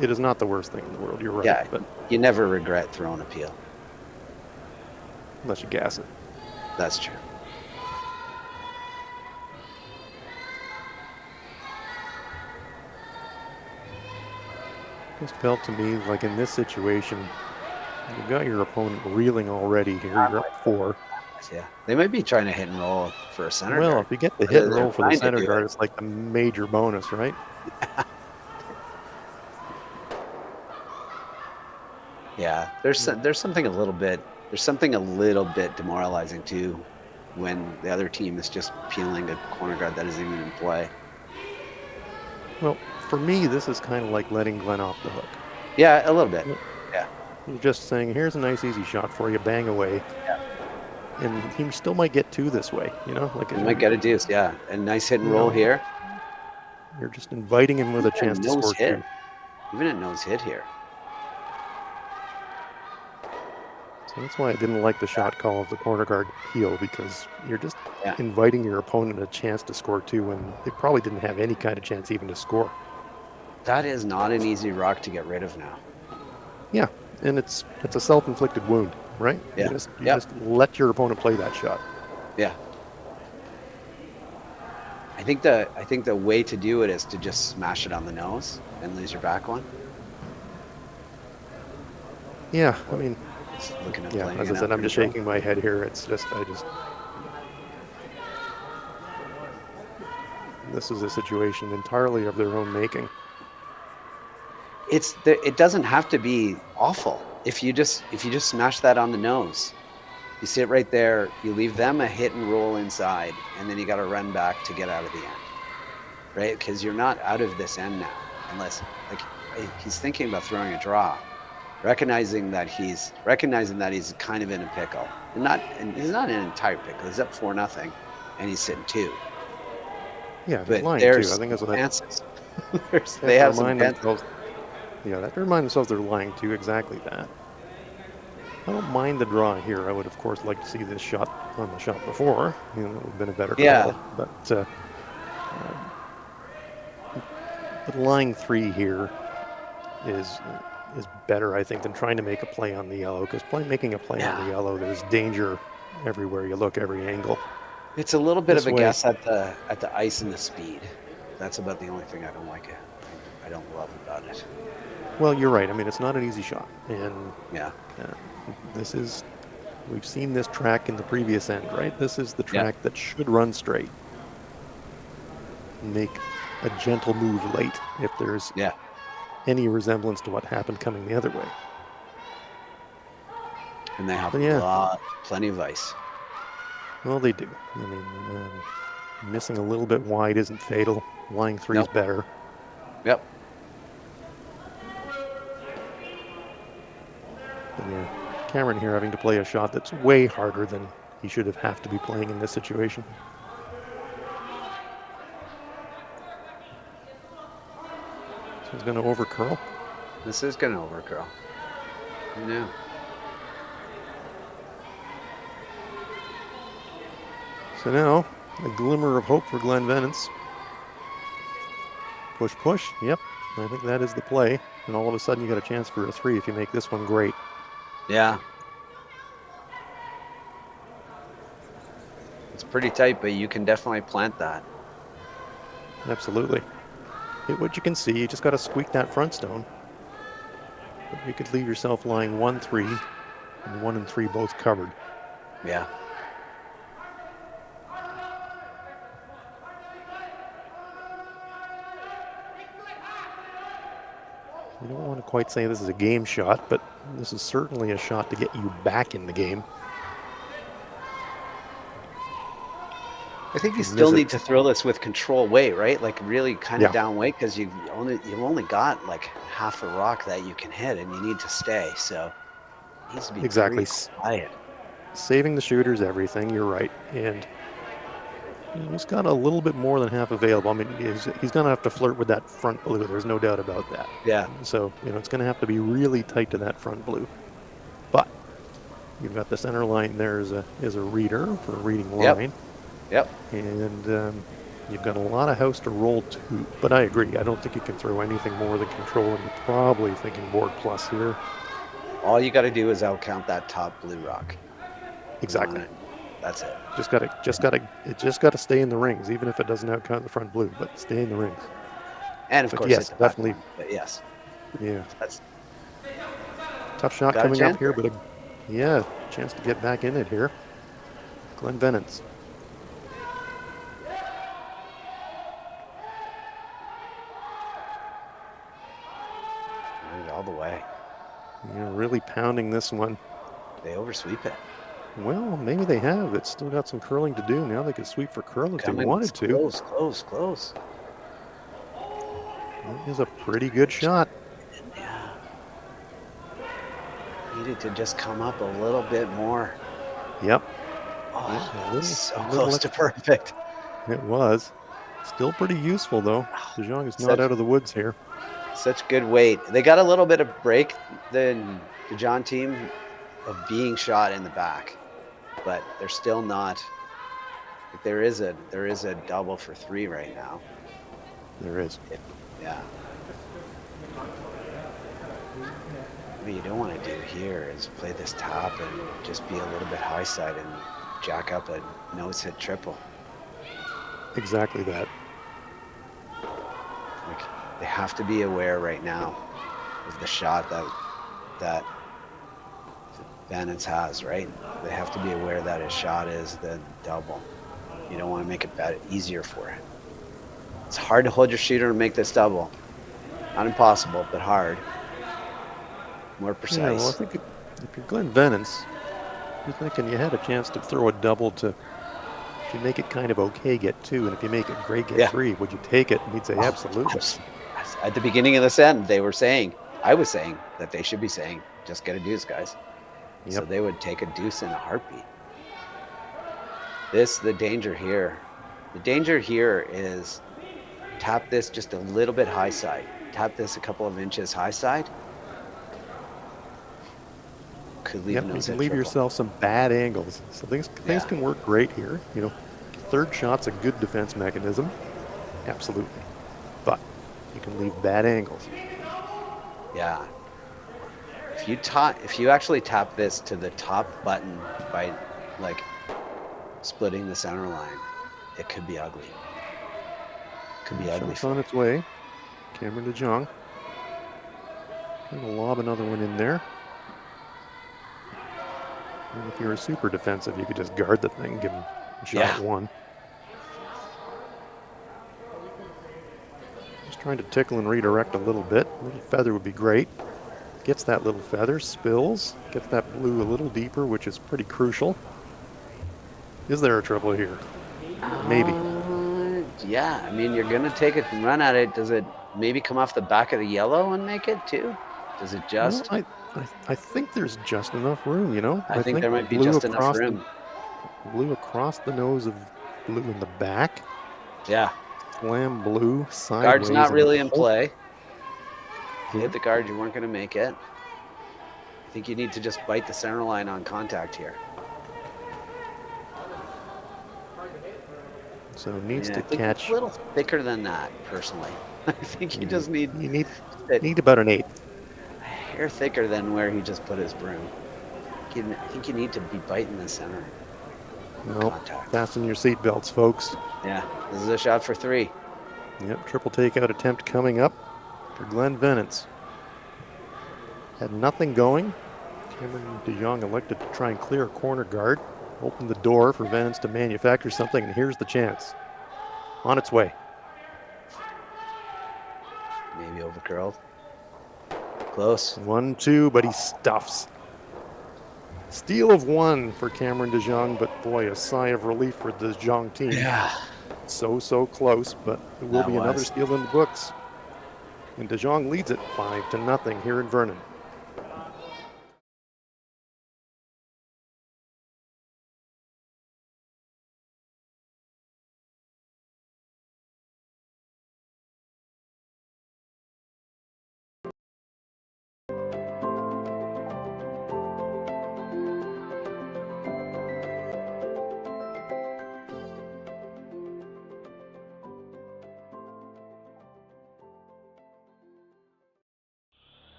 it is not the worst thing in the world. You're right. Yeah, but you never regret throwing a peel. unless you gas it. That's true. Just felt to me like in this situation, you've got your opponent reeling already here. You're up 4. Yeah, they might be trying to hit and roll for a center Well, guard. if you get the hit and They're roll for the trying to center do guard, it. it's like the major bonus, right? Yeah, there's something a little bit demoralizing too, when the other team is just peeling a corner guard that isn't even in play. Well, for me, this is kind of like letting Glenn off the hook. Yeah, a little bit. Yeah. You're just saying, here's a nice easy shot for you, bang away. Yeah. And he still might get 2 this way, you know? Like You might get a deuce, yeah. A nice hit and You roll know, here. You're just inviting him with a chance to nose score hit. 2. Even a nose hit here. So that's why I didn't like the shot call of the corner guard heel, because you're just Yeah. inviting your opponent a chance to score 2 when they probably didn't have any kind of chance even to score. That is not an easy rock to get rid of now. Yeah, and it's a self-inflicted wound, right? Yeah. You just let your opponent play that shot. Yeah. I think the way to do it is to just smash it on the nose and lose your back one. Yeah, I mean, Just looking at yeah, playing as it I said, out I'm just neutral. shaking my head here. This is a situation entirely of their own making. It doesn't have to be awful. If you just smash that on the nose, you sit right there, you leave them a hit and roll inside, and then you got to run back to get out of the end, right? Because you're not out of this end now, unless like he's thinking about throwing a draw, recognizing that he's kind of in a pickle, and he's not in an entire pickle. He's up 4-0, and he's sitting 2. Yeah, But they're lying too. there's I think that's what chances. they have some remind chances. themselves. Yeah, they have to remind themselves they're lying too. Exactly that. I don't mind the draw here. I would, of course, like to see this shot on the shot before. You know, it would have been a better call. Yeah. But lying 3 here is better, I think, than trying to make a play on the yellow. Because making a play on the yellow, there's danger everywhere you look, every angle. It's a little bit This of a way- guess at the ice and the speed. That's about the only thing I don't like it. I don't love about it. Well, you're right. I mean, it's not an easy shot, and Yeah. we've seen this track in the previous end, right? This is the track that should run straight. Make a gentle move late if there's any resemblance to what happened coming the other way. And they have But yeah. plenty of ice. Well, they do. I mean, missing a little bit wide isn't fatal. Lying three is Nope. better. Yep. And yeah, Cameron here having to play a shot that's way harder than he should have to be playing in this situation. So he's going to over curl. This is going to overcurl. Who knew? So now, a glimmer of hope for Glenn Venance. Push, push. Yep, I think that is the play. And all of a sudden, you got a chance for a 3 if you make this one great. Yeah. It's pretty tight, but you can definitely plant that. Absolutely. What you can see, you just got to squeak that front stone. But you could leave yourself lying 1-3 and 1 and 3 both covered. Yeah. You don't want to quite say this is a game shot, but this is certainly a shot to get you back in the game. I think you still need to throw this with control weight, right? Like really kind of Yeah. down weight, because you've only got like half a rock that you can hit, and you need to stay. So it needs to be Exactly. very quiet. Saving the shooters, everything, you're right. And he's got a little bit more than half available. I mean, he's going to have to flirt with that front blue. There's no doubt about that. Yeah. So, it's going to have to be really tight to that front blue. But you've got the center line there as a reader for a reading line. Yep. And you've got a lot of house to roll to. But I agree. I don't think you can throw anything more than control. And you're probably thinking board plus here. All you got to do is outcount that top blue rock. Exactly. That's it. It just gotta stay in the rings, even if it doesn't outcount the front blue, but stay in the rings. And of But course, yes, hit the back definitely. one, but yes, Yeah. that's Tough shot Got a coming up chance here, here. but chance to get back in it here. Glenn Venance. all the way. Really pounding this one. They oversweep it. Well, maybe they have. It's still got some curling to do. Now they could sweep for curl if they wanted to. Close. That is a pretty good shot. Yeah. Needed to just come up a little bit more. Yep, Oh, so a little close to perfect. it was. Still pretty useful, though. Jong is not Such- out of the woods here. Such good weight. They got a little bit of break, the John team, of being shot in the back, but they're still not. There is a double for 3 right now. There is. Yeah. What you don't want to do here is play this top and just be a little bit high side and jack up a nose hit triple. Exactly that. Like, they have to be aware right now of the shot that Venance has, right? They have to be aware that his shot is the double. You don't want to make it easier for it. It's hard to hold your shooter and make this double. Not impossible, but hard. More precise. Yeah, well, I think if you're Glenn Venance, you're thinking you had a chance to throw a double to, if you make it kind of okay, get 2, and if you make it great, get 3. Would you take it? And he'd say, absolutely. At the beginning of this end, I was saying that they should be saying, just get a deuce, guys. Yep. So they would take a deuce in a heartbeat. The danger here. The danger here is tap this just a little bit high side. Tap this a couple of inches high side. Could leave Yep, you nose can hit leave triple. yourself some bad angles. So things Yeah. can work great here. Third shot's a good defense mechanism. Absolutely. But you can leave bad angles. Yeah. If you actually tap this to the top button by like splitting the center line, it could be ugly. Could be ugly. Shot's on its way. Cameron to Jong. Gonna lob another one in there. And if you're super defensive, you could just guard the thing, give him a shot at 1. Just trying to tickle and redirect a little bit. A little feather would be great. Gets that little feather, spills, gets that blue a little deeper, which is pretty crucial. Is there a triple here? Maybe. Yeah, I mean, you're going to take it and run at it. Does it maybe come off the back of the yellow and make it too? Does it just? Well, I think there's just enough room, you know? I think there might be blue just enough across room. Blue across the nose of blue in the back. Yeah. Slam blue sideways. Guard's not and really in pull. play. If you hit the guard, you weren't going to make it. I think you need to just bite the center line on contact here. So it needs Yeah, to I think catch. it's a little thicker than that, personally. I think you just need You it need about an eighth. a hair thicker than where he just put his broom. I think you need to be biting the center. Well, Contact. fasten your seatbelts, folks. Yeah, this is a shot for 3. Yep, triple takeout attempt coming up for Glenn Venance. Had nothing going. Cameron de Jong elected to try and clear a corner guard. Opened the door for Venance to manufacture something, and here's the chance. On its way. Maybe overcurled. Close. 1-2, but he stuffs. Steal of 1 for Cameron de Jong, but boy, a sigh of relief for the Jong team. Yeah. So close, but it will That be another was. steal in the books. And de Jong leads it 5-0 here in Vernon.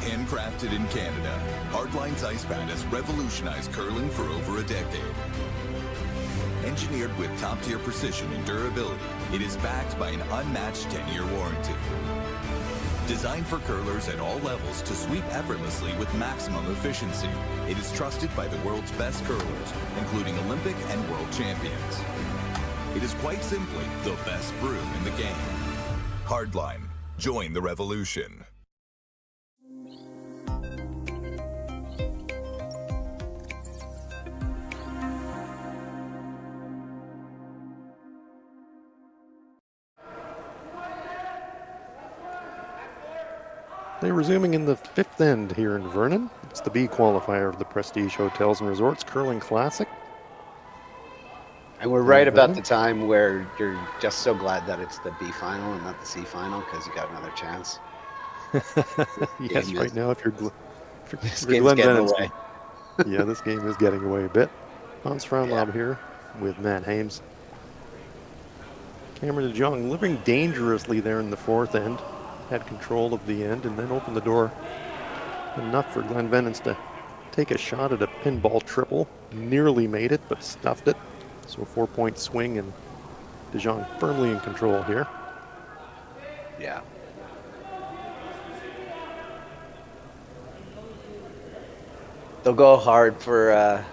Handcrafted in Canada, Hardline's ice pad has revolutionized curling for over a decade. Engineered with top-tier precision and durability, it is backed by an unmatched 10-year warranty. Designed for curlers at all levels to sweep effortlessly with maximum efficiency, it is trusted by the world's best curlers, including Olympic and world champions. It is quite simply the best broom in the game. Hardline, join the revolution. They're resuming in the 5th end here in Vernon. It's the B qualifier of the Prestige Hotels and Resorts Curling Classic. And we're right about the time where you're just so glad that it's the B final and not the C final because you got another chance. Yes, right now if you're, This if you're game's Glenn getting Venance, away. yeah, this game is getting away a bit. Hans Frauenlob here with Matt Hames. Cameron de Jong living dangerously there in the 4th end. Had control of the end and then opened the door enough for Glenn Venance to take a shot at a pinball triple. Nearly made it, but stuffed it. So a 4-point swing, and de Jong firmly in control here. Yeah. They'll go hard for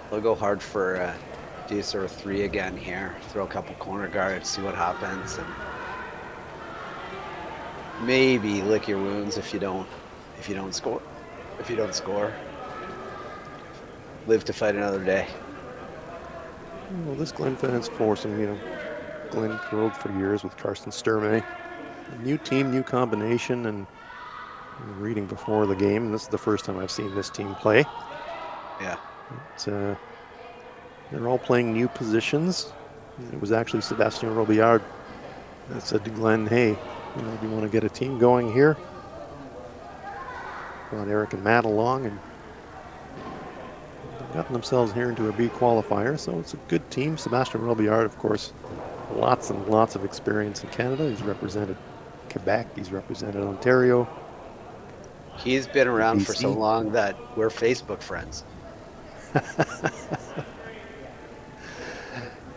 deuce or 3 again here. Throw a couple corner guards, see what happens, and maybe lick your wounds if you don't score. Live to fight another day. Well, this Glenn Venance foursome, you know, Glenn curled for years with Carsten Sturmey. New team, new combination, and reading before the game, and this is the first time I've seen this team play. Yeah. They're all playing new positions. It was actually Sebastien Robillard that said to Glenn, hey, you know, do you want to get a team going here? Brought Eric and Matt along, and they've gotten themselves here into a B qualifier, so it's a good team. Sebastien Robillard, of course, lots and lots of experience in Canada. He's represented Quebec, he's represented Ontario. He's been around for BC. so long that we're Facebook friends.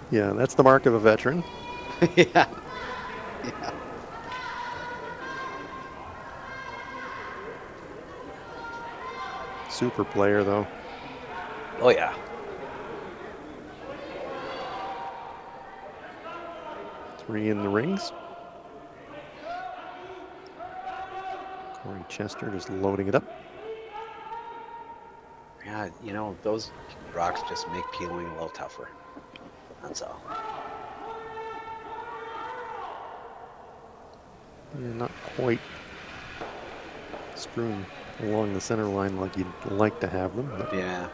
Yeah, that's the mark of a veteran. Yeah. Super player, though. Oh yeah. Three in the rings. Corey Chester just loading it up. Yeah, you know, those rocks just make peeling a little tougher. That's all. Yeah, not quite strewn along the center line like you'd like to have them. But Yeah.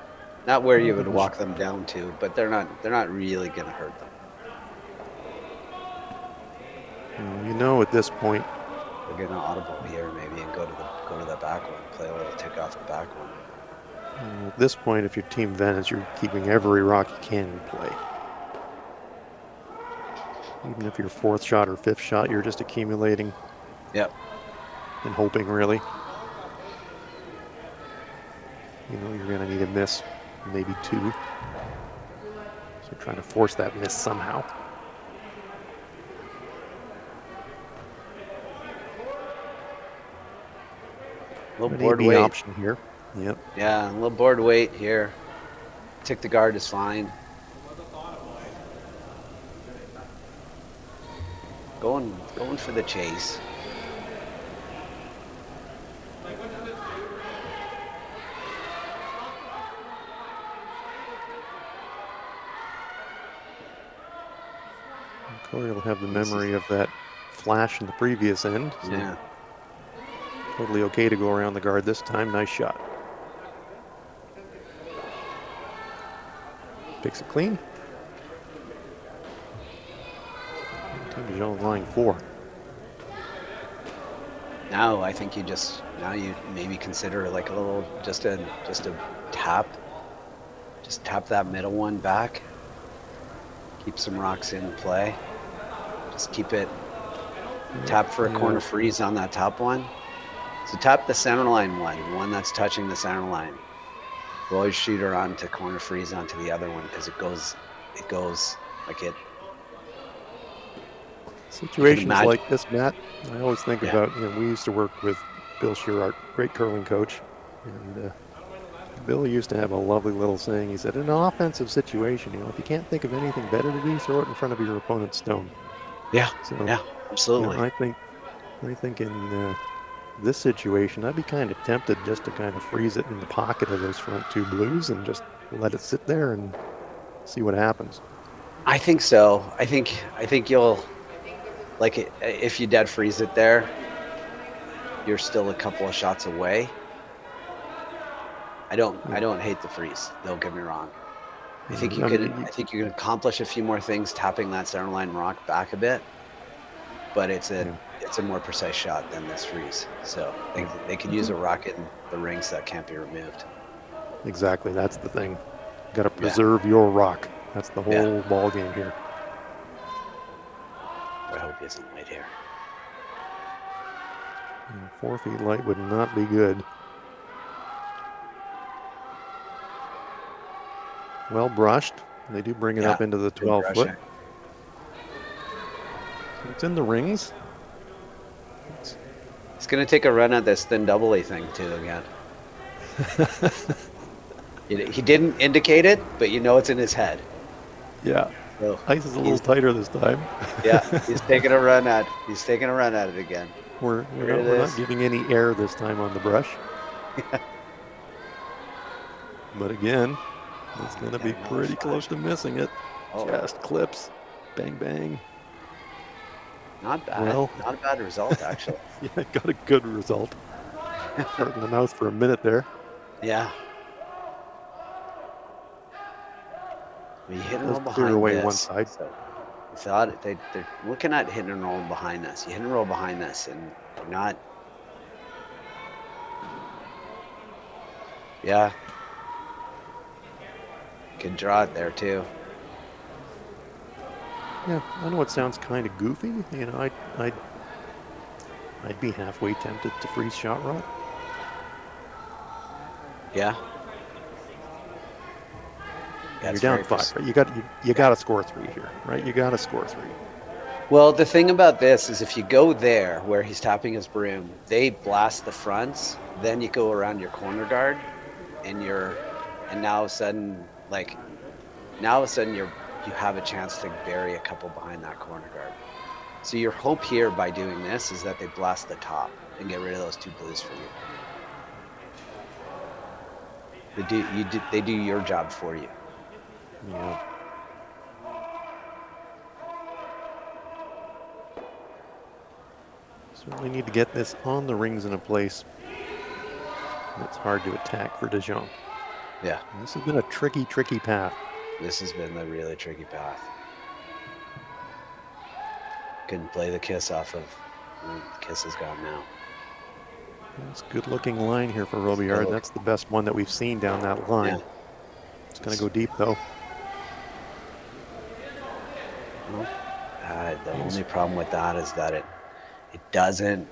Not where you would walk them down to, but they're not really gonna hurt them. you know at this point, They're getting an audible here maybe and go to the back one, play a little tick off the back one. at this point, if you're Team Venance, you're keeping every rock you can in play. Even if you're fourth shot or fifth shot, you're just accumulating. Yep. And hoping, really. You know, you're going to need a miss, maybe two. So trying to force that miss somehow. Little board Maybe weight. option here. Yep. Yeah, a little board weight here. Tick the guard is fine. Going for the chase. Corey will have the memory of that flash in the previous end. So Yeah. totally okay to go around the guard this time. Nice shot. Picks it clean. Team Jong line 4. Now I think you maybe consider like a little just a tap. Just tap that middle one back. Keep some rocks in play. Just keep it tap for a corner freeze on that top one. So tap the center line one that's touching the center line. Roll your shooter onto corner freeze onto the other one because it goes like it. Situations like this, Matt, I always think about, we used to work with Bill Shearart, great curling coach, and Bill used to have a lovely little saying. He said, in an offensive situation, if you can't think of anything better to do, throw it in front of your opponent's stone. Yeah, so, yeah, absolutely. I think in this situation, I'd be kind of tempted just to kind of freeze it in the pocket of those front two blues and just let it sit there and see what happens. I think so. I think you'll, like it, if you dead freeze it there, you're still a couple of shots away. I don't hate the freeze. Don't get me wrong. I think you can accomplish a few more things tapping that center line rock back a bit, but it's a more precise shot than this freeze. So they could use a rocket in the rings that can't be removed. Exactly, that's the thing. Got to preserve your rock. That's the whole ball game here. I hope he isn't light here. 4 feet light would not be good. Well brushed. They do bring it up into the 12 foot. It's in the rings. It's going to take a run at this thin double A thing too again. He didn't indicate it, but it's in his head. Yeah. So ice is a little tighter this time. Yeah, he's taking a run at it again. We're not giving any air this time on the brush. But again, it's going to be pretty close to missing it. Just clips. Bang, bang. Not bad. Well, not a bad result, actually. Yeah, got a good result. Hurt in the mouth for a minute there. Yeah. You hit and roll behind clear away this. one side. So they're looking at hitting and roll behind this. You hit and roll behind this, and you're not. Yeah. Can draw it there too. Yeah, I know it sounds kind of goofy. I'd be halfway tempted to freeze shot rock. Yeah. You're That's down very 5, right? You got to score 3 here, right? You got to score 3. Well, the thing about this is if you go there where he's tapping his broom, they blast the fronts, then you go around your corner guard and now all of a sudden, you have a chance to bury a couple behind that corner guard. So your hope here by doing this is that they blast the top and get rid of those 2 blues for you. They do your job for you. Yeah. Certainly need to get this on the rings in a place. It's hard to attack for Jong. Yeah. And this has been a tricky path. This has been the really tricky path. Couldn't play the kiss off of. The kiss is gone now. It's a good looking line here for Robillard. That's the best one that we've seen down that line. Yeah. It's going to go deep though. Well, the only problem with that is that it doesn't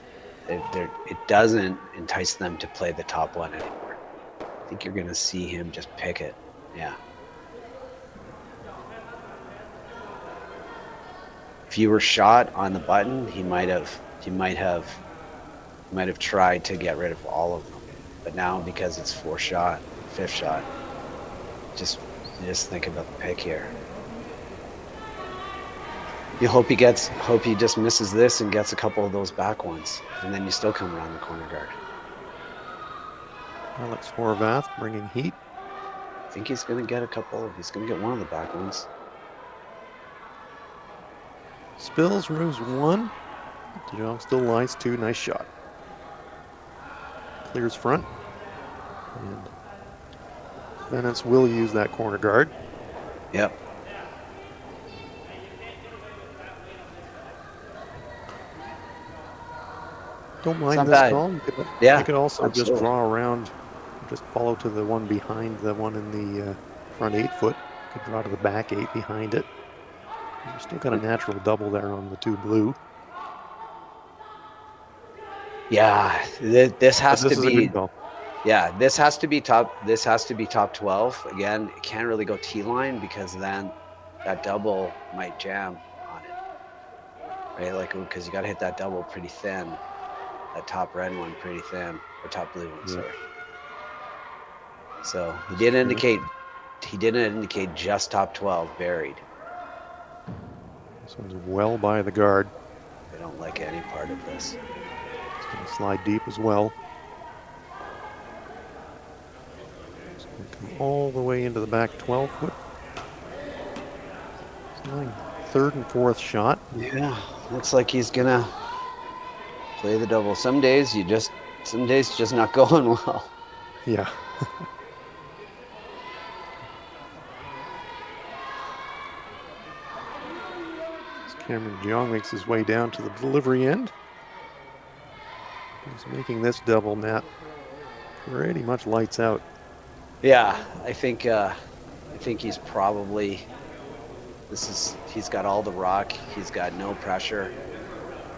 entice them to play the top one anymore. I think you're going to see him just pick it. Yeah. If you were shot on the button, he might have tried to get rid of all of them. But now because it's 4th shot, 5th shot, just think about the pick here. You hope he just misses this and gets a couple of those back ones, and then you still come around the corner guard. Alex Horvath bringing heat. I think he's going to get he's going to get one of the back ones. Spills removes 1. Jong still lines 2. Nice shot. Clears front. And Venance will use that corner guard. Yep. Don't mind not this bad. call. You could also just draw around, just follow to the one behind the one in the front 8 foot. Could draw to the back 8 behind it. You've still got a natural double there on the 2 blue. Yeah, this has to be. A good call. Yeah, this has to be top 12. Again, it can't really go T-line because then that double might jam on it. Right? Like, because you got to hit that double pretty thin. That top red one pretty thin. Or top blue one, sorry. So he didn't indicate just top 12 buried. This one's well by the guard. They don't like any part of this. It's going to slide deep as well. It's going to come all the way into the back 12 foot. It's going 3rd and 4th shot. Yeah, looks like he's gonna play the double. Some days it's just not going well. Yeah. Cameron Jong makes his way down to the delivery end. He's making this double, Matt, pretty much lights out. Yeah, I think he's probably. He's got all the rock. He's got no pressure.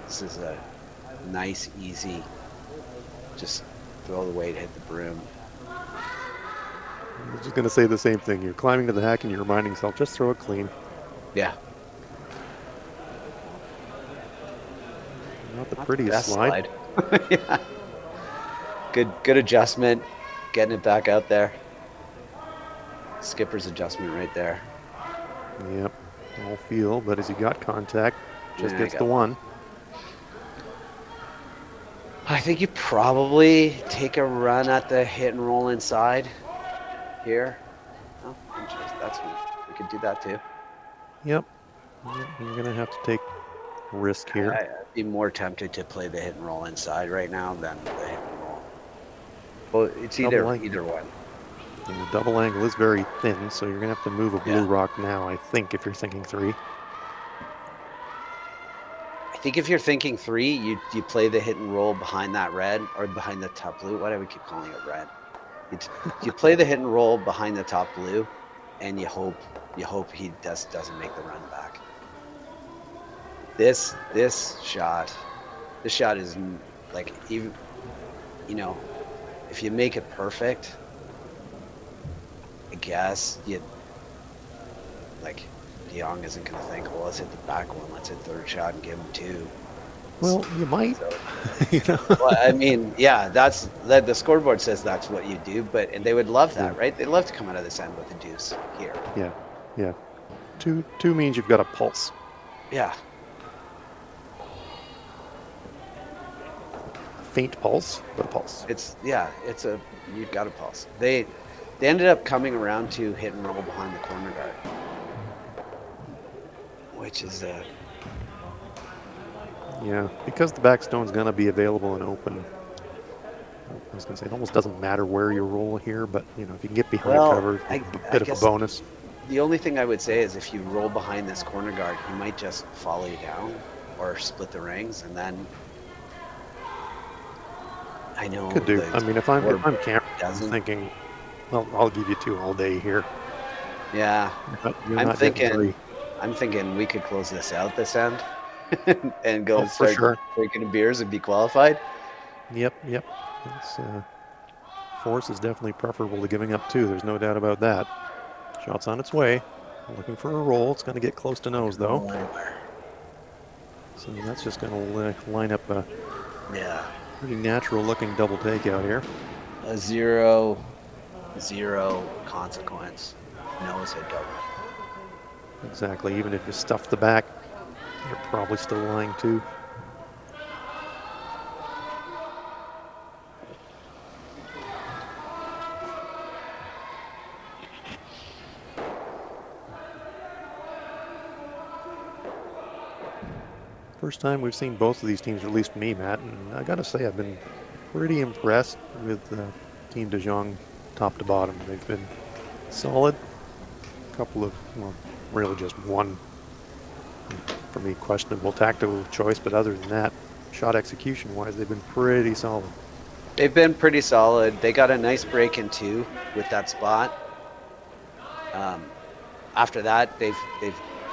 This is a nice, easy. Just throw the weight, hit the broom. I was just going to say the same thing. You're climbing to the hack and you're reminding yourself, just throw it clean. Yeah. Not the prettiest slide. Yeah. Good adjustment. Getting it back out there. Skipper's adjustment right there. Yep. All feel, but as he got contact, just gets the one. I think you probably take a run at the hit and roll inside here. Oh, that's we could do that too. Yep. You're gonna have to take a risk here. I'd be more tempted to play the hit and roll inside right now than the hit and roll. Well, it's either one. And the double angle is very thin, so you're gonna have to move a blue rock now, I think, if you're thinking 3. I think if you're thinking 3, you play the hit and roll behind that red or behind the top blue. Why do we keep calling it red? You play the hit and roll behind the top blue, and you hope he doesn't make the run back. This shot is like, even, if you make it perfect, I guess like Jong isn't going to think, well, let's hit the back one, let's hit third shot and give him 2. Well, you might. So, You know? well, I mean, yeah, that's the scoreboard says that's what you do, and they would love that, right? They'd love to come out of this end with a deuce here. Yeah, yeah. Two means you've got a pulse. Yeah. Faint pulse, but a pulse. You've got a pulse. They ended up coming around to hit and roll behind the corner guard, which is Yeah, because the backstone's going to be available and open. I was going to say, it almost doesn't matter where you roll here, but, you know, if you can get behind cover, I a bit of a guess bonus. the only thing I would say is if you roll behind this corner guard, he might just follow you down or split the rings, and then I know Could do. I mean, if I'm Cameron, I'm doesn't. thinking, well, I'll give you 2 all day here. Yeah, But you're I'm not getting thinking 3. I'm thinking we could close this out this end and go Oh, for start sure. drinking beers and be qualified. Yep. It's, force is definitely preferable to giving up 2. There's no doubt about that. Shot's on its way. Looking for a roll. It's going to get close to nose, though. So that's just going to line up a pretty natural-looking double takeout here. A 0-0 consequence. Nose hit double. Exactly. Even if you stuff the back, you're probably still lying 2. First time we've seen both of these teams, or at least me, Matt, and I gotta say I've been pretty impressed with Team De Jong top to bottom. They've been solid. A couple of, well, really just one, for me, questionable tactical choice, but other than that, shot execution-wise, they've been pretty solid. They've been pretty solid. They got a nice break in 2 with that spot. After that, they've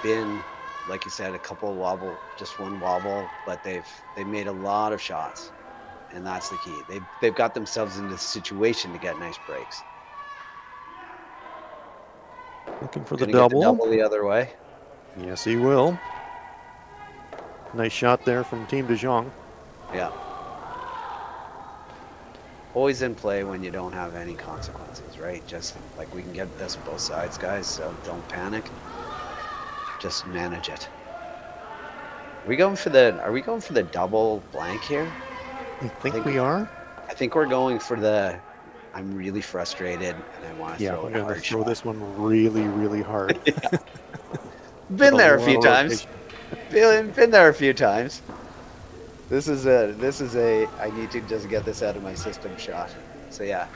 been, like you said, a couple of wobble, just one wobble, but they made a lot of shots, and that's the key. They've got themselves into the situation to get nice breaks. Looking for the Gonna get double. the double the other way. Yes, he will. Nice shot there from Team De Jong. Yeah. Always in play when you don't have any consequences, right? Just like we can get this both sides, guys, so don't panic. Just manage it. Are we going for the double blank here? I think we are. I think we're going for the I'm really frustrated and I want to Yeah, throw we're it going to hard throw shot. this one really, really hard. Been there a lot few of times. Been there a few times. This is a I need to just get this out of my system shot. So yeah,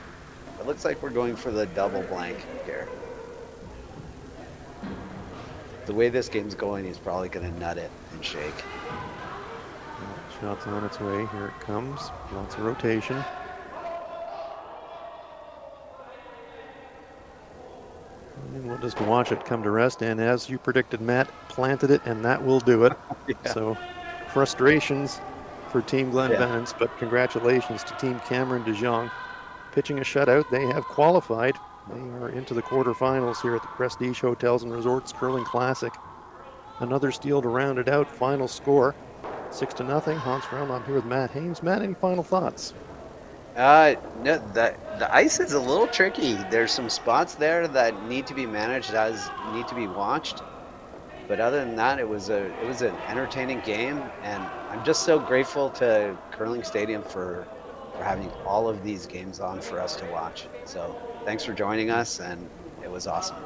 it looks like we're going for the double blank here. The way this game's going, he's probably going to nut it and shake. Shot's on its way. Here it comes. Lots of rotation. And we'll just watch it come to rest. And as you predicted, Matt planted it, and that will do it. Yeah. So frustrations for Team Glenn Yeah. Venance, but congratulations to Team Cameron De Jong. Pitching a shutout, they have qualified. They are into the quarterfinals here at the Prestige Hotels and Resorts Curling Classic. Another steal to round it out. Final score, 6-0. Hans Frauenlob here with Matt Hames. Matt, any final thoughts? No, the ice is a little tricky. There's some spots there that need to be managed, need to be watched. But other than that, it was an entertaining game, and I'm just so grateful to Curling Stadium for having all of these games on for us to watch. So thanks for joining us, and it was awesome.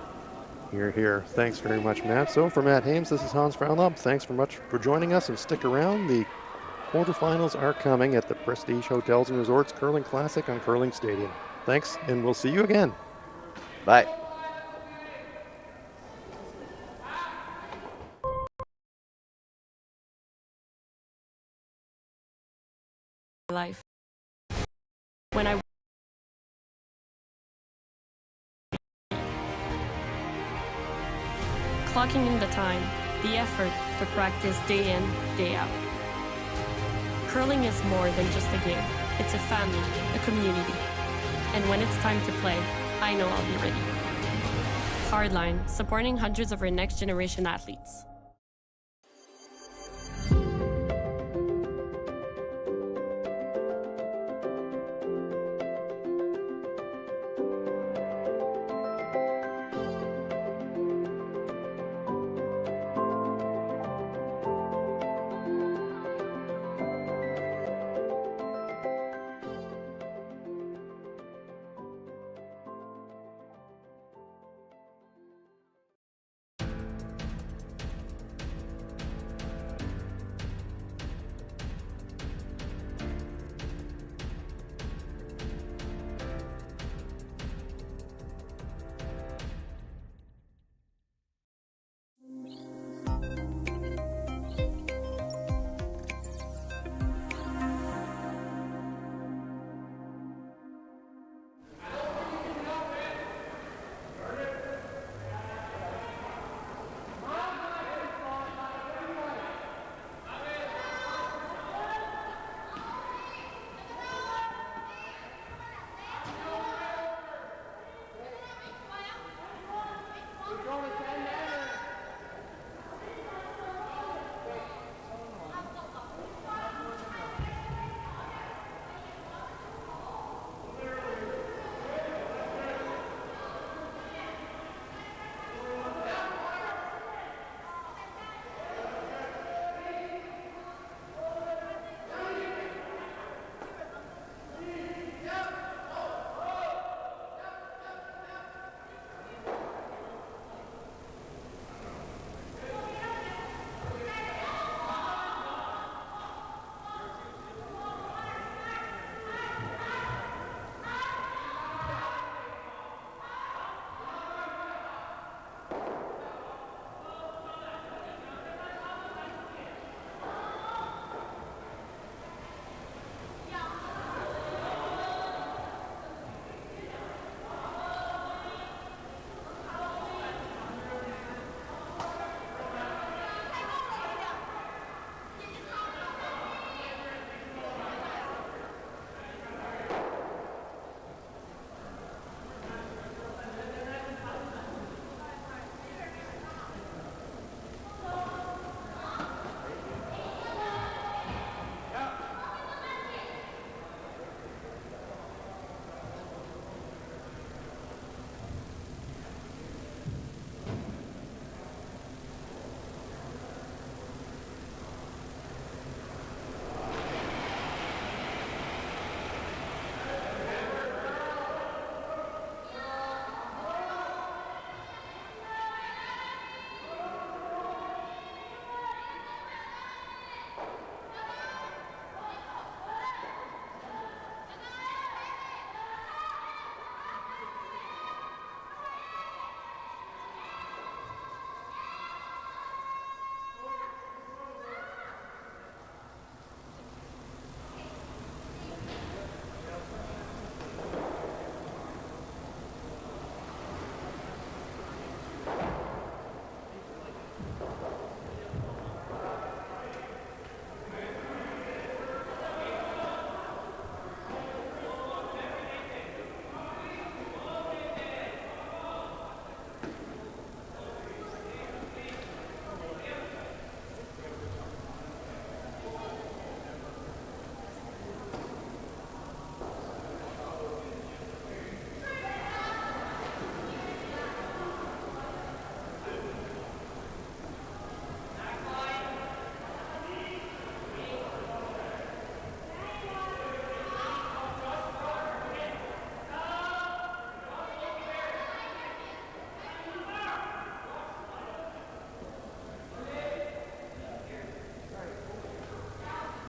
Here, here. Thanks very much, Matt. So for Matt Hames, this is Hans Frauenlob. Thanks very much for joining us, and stick around. The quarterfinals are coming at the Prestige Hotels and Resorts Curling Classic on Curling Stadium. Thanks, and we'll see you again. Bye. Life. When I clocking in the time, the effort to practice day in, day out. Curling is more than just a game. It's a family, a community. And when it's time to play, I know I'll be ready. Hardline, supporting hundreds of our next generation athletes.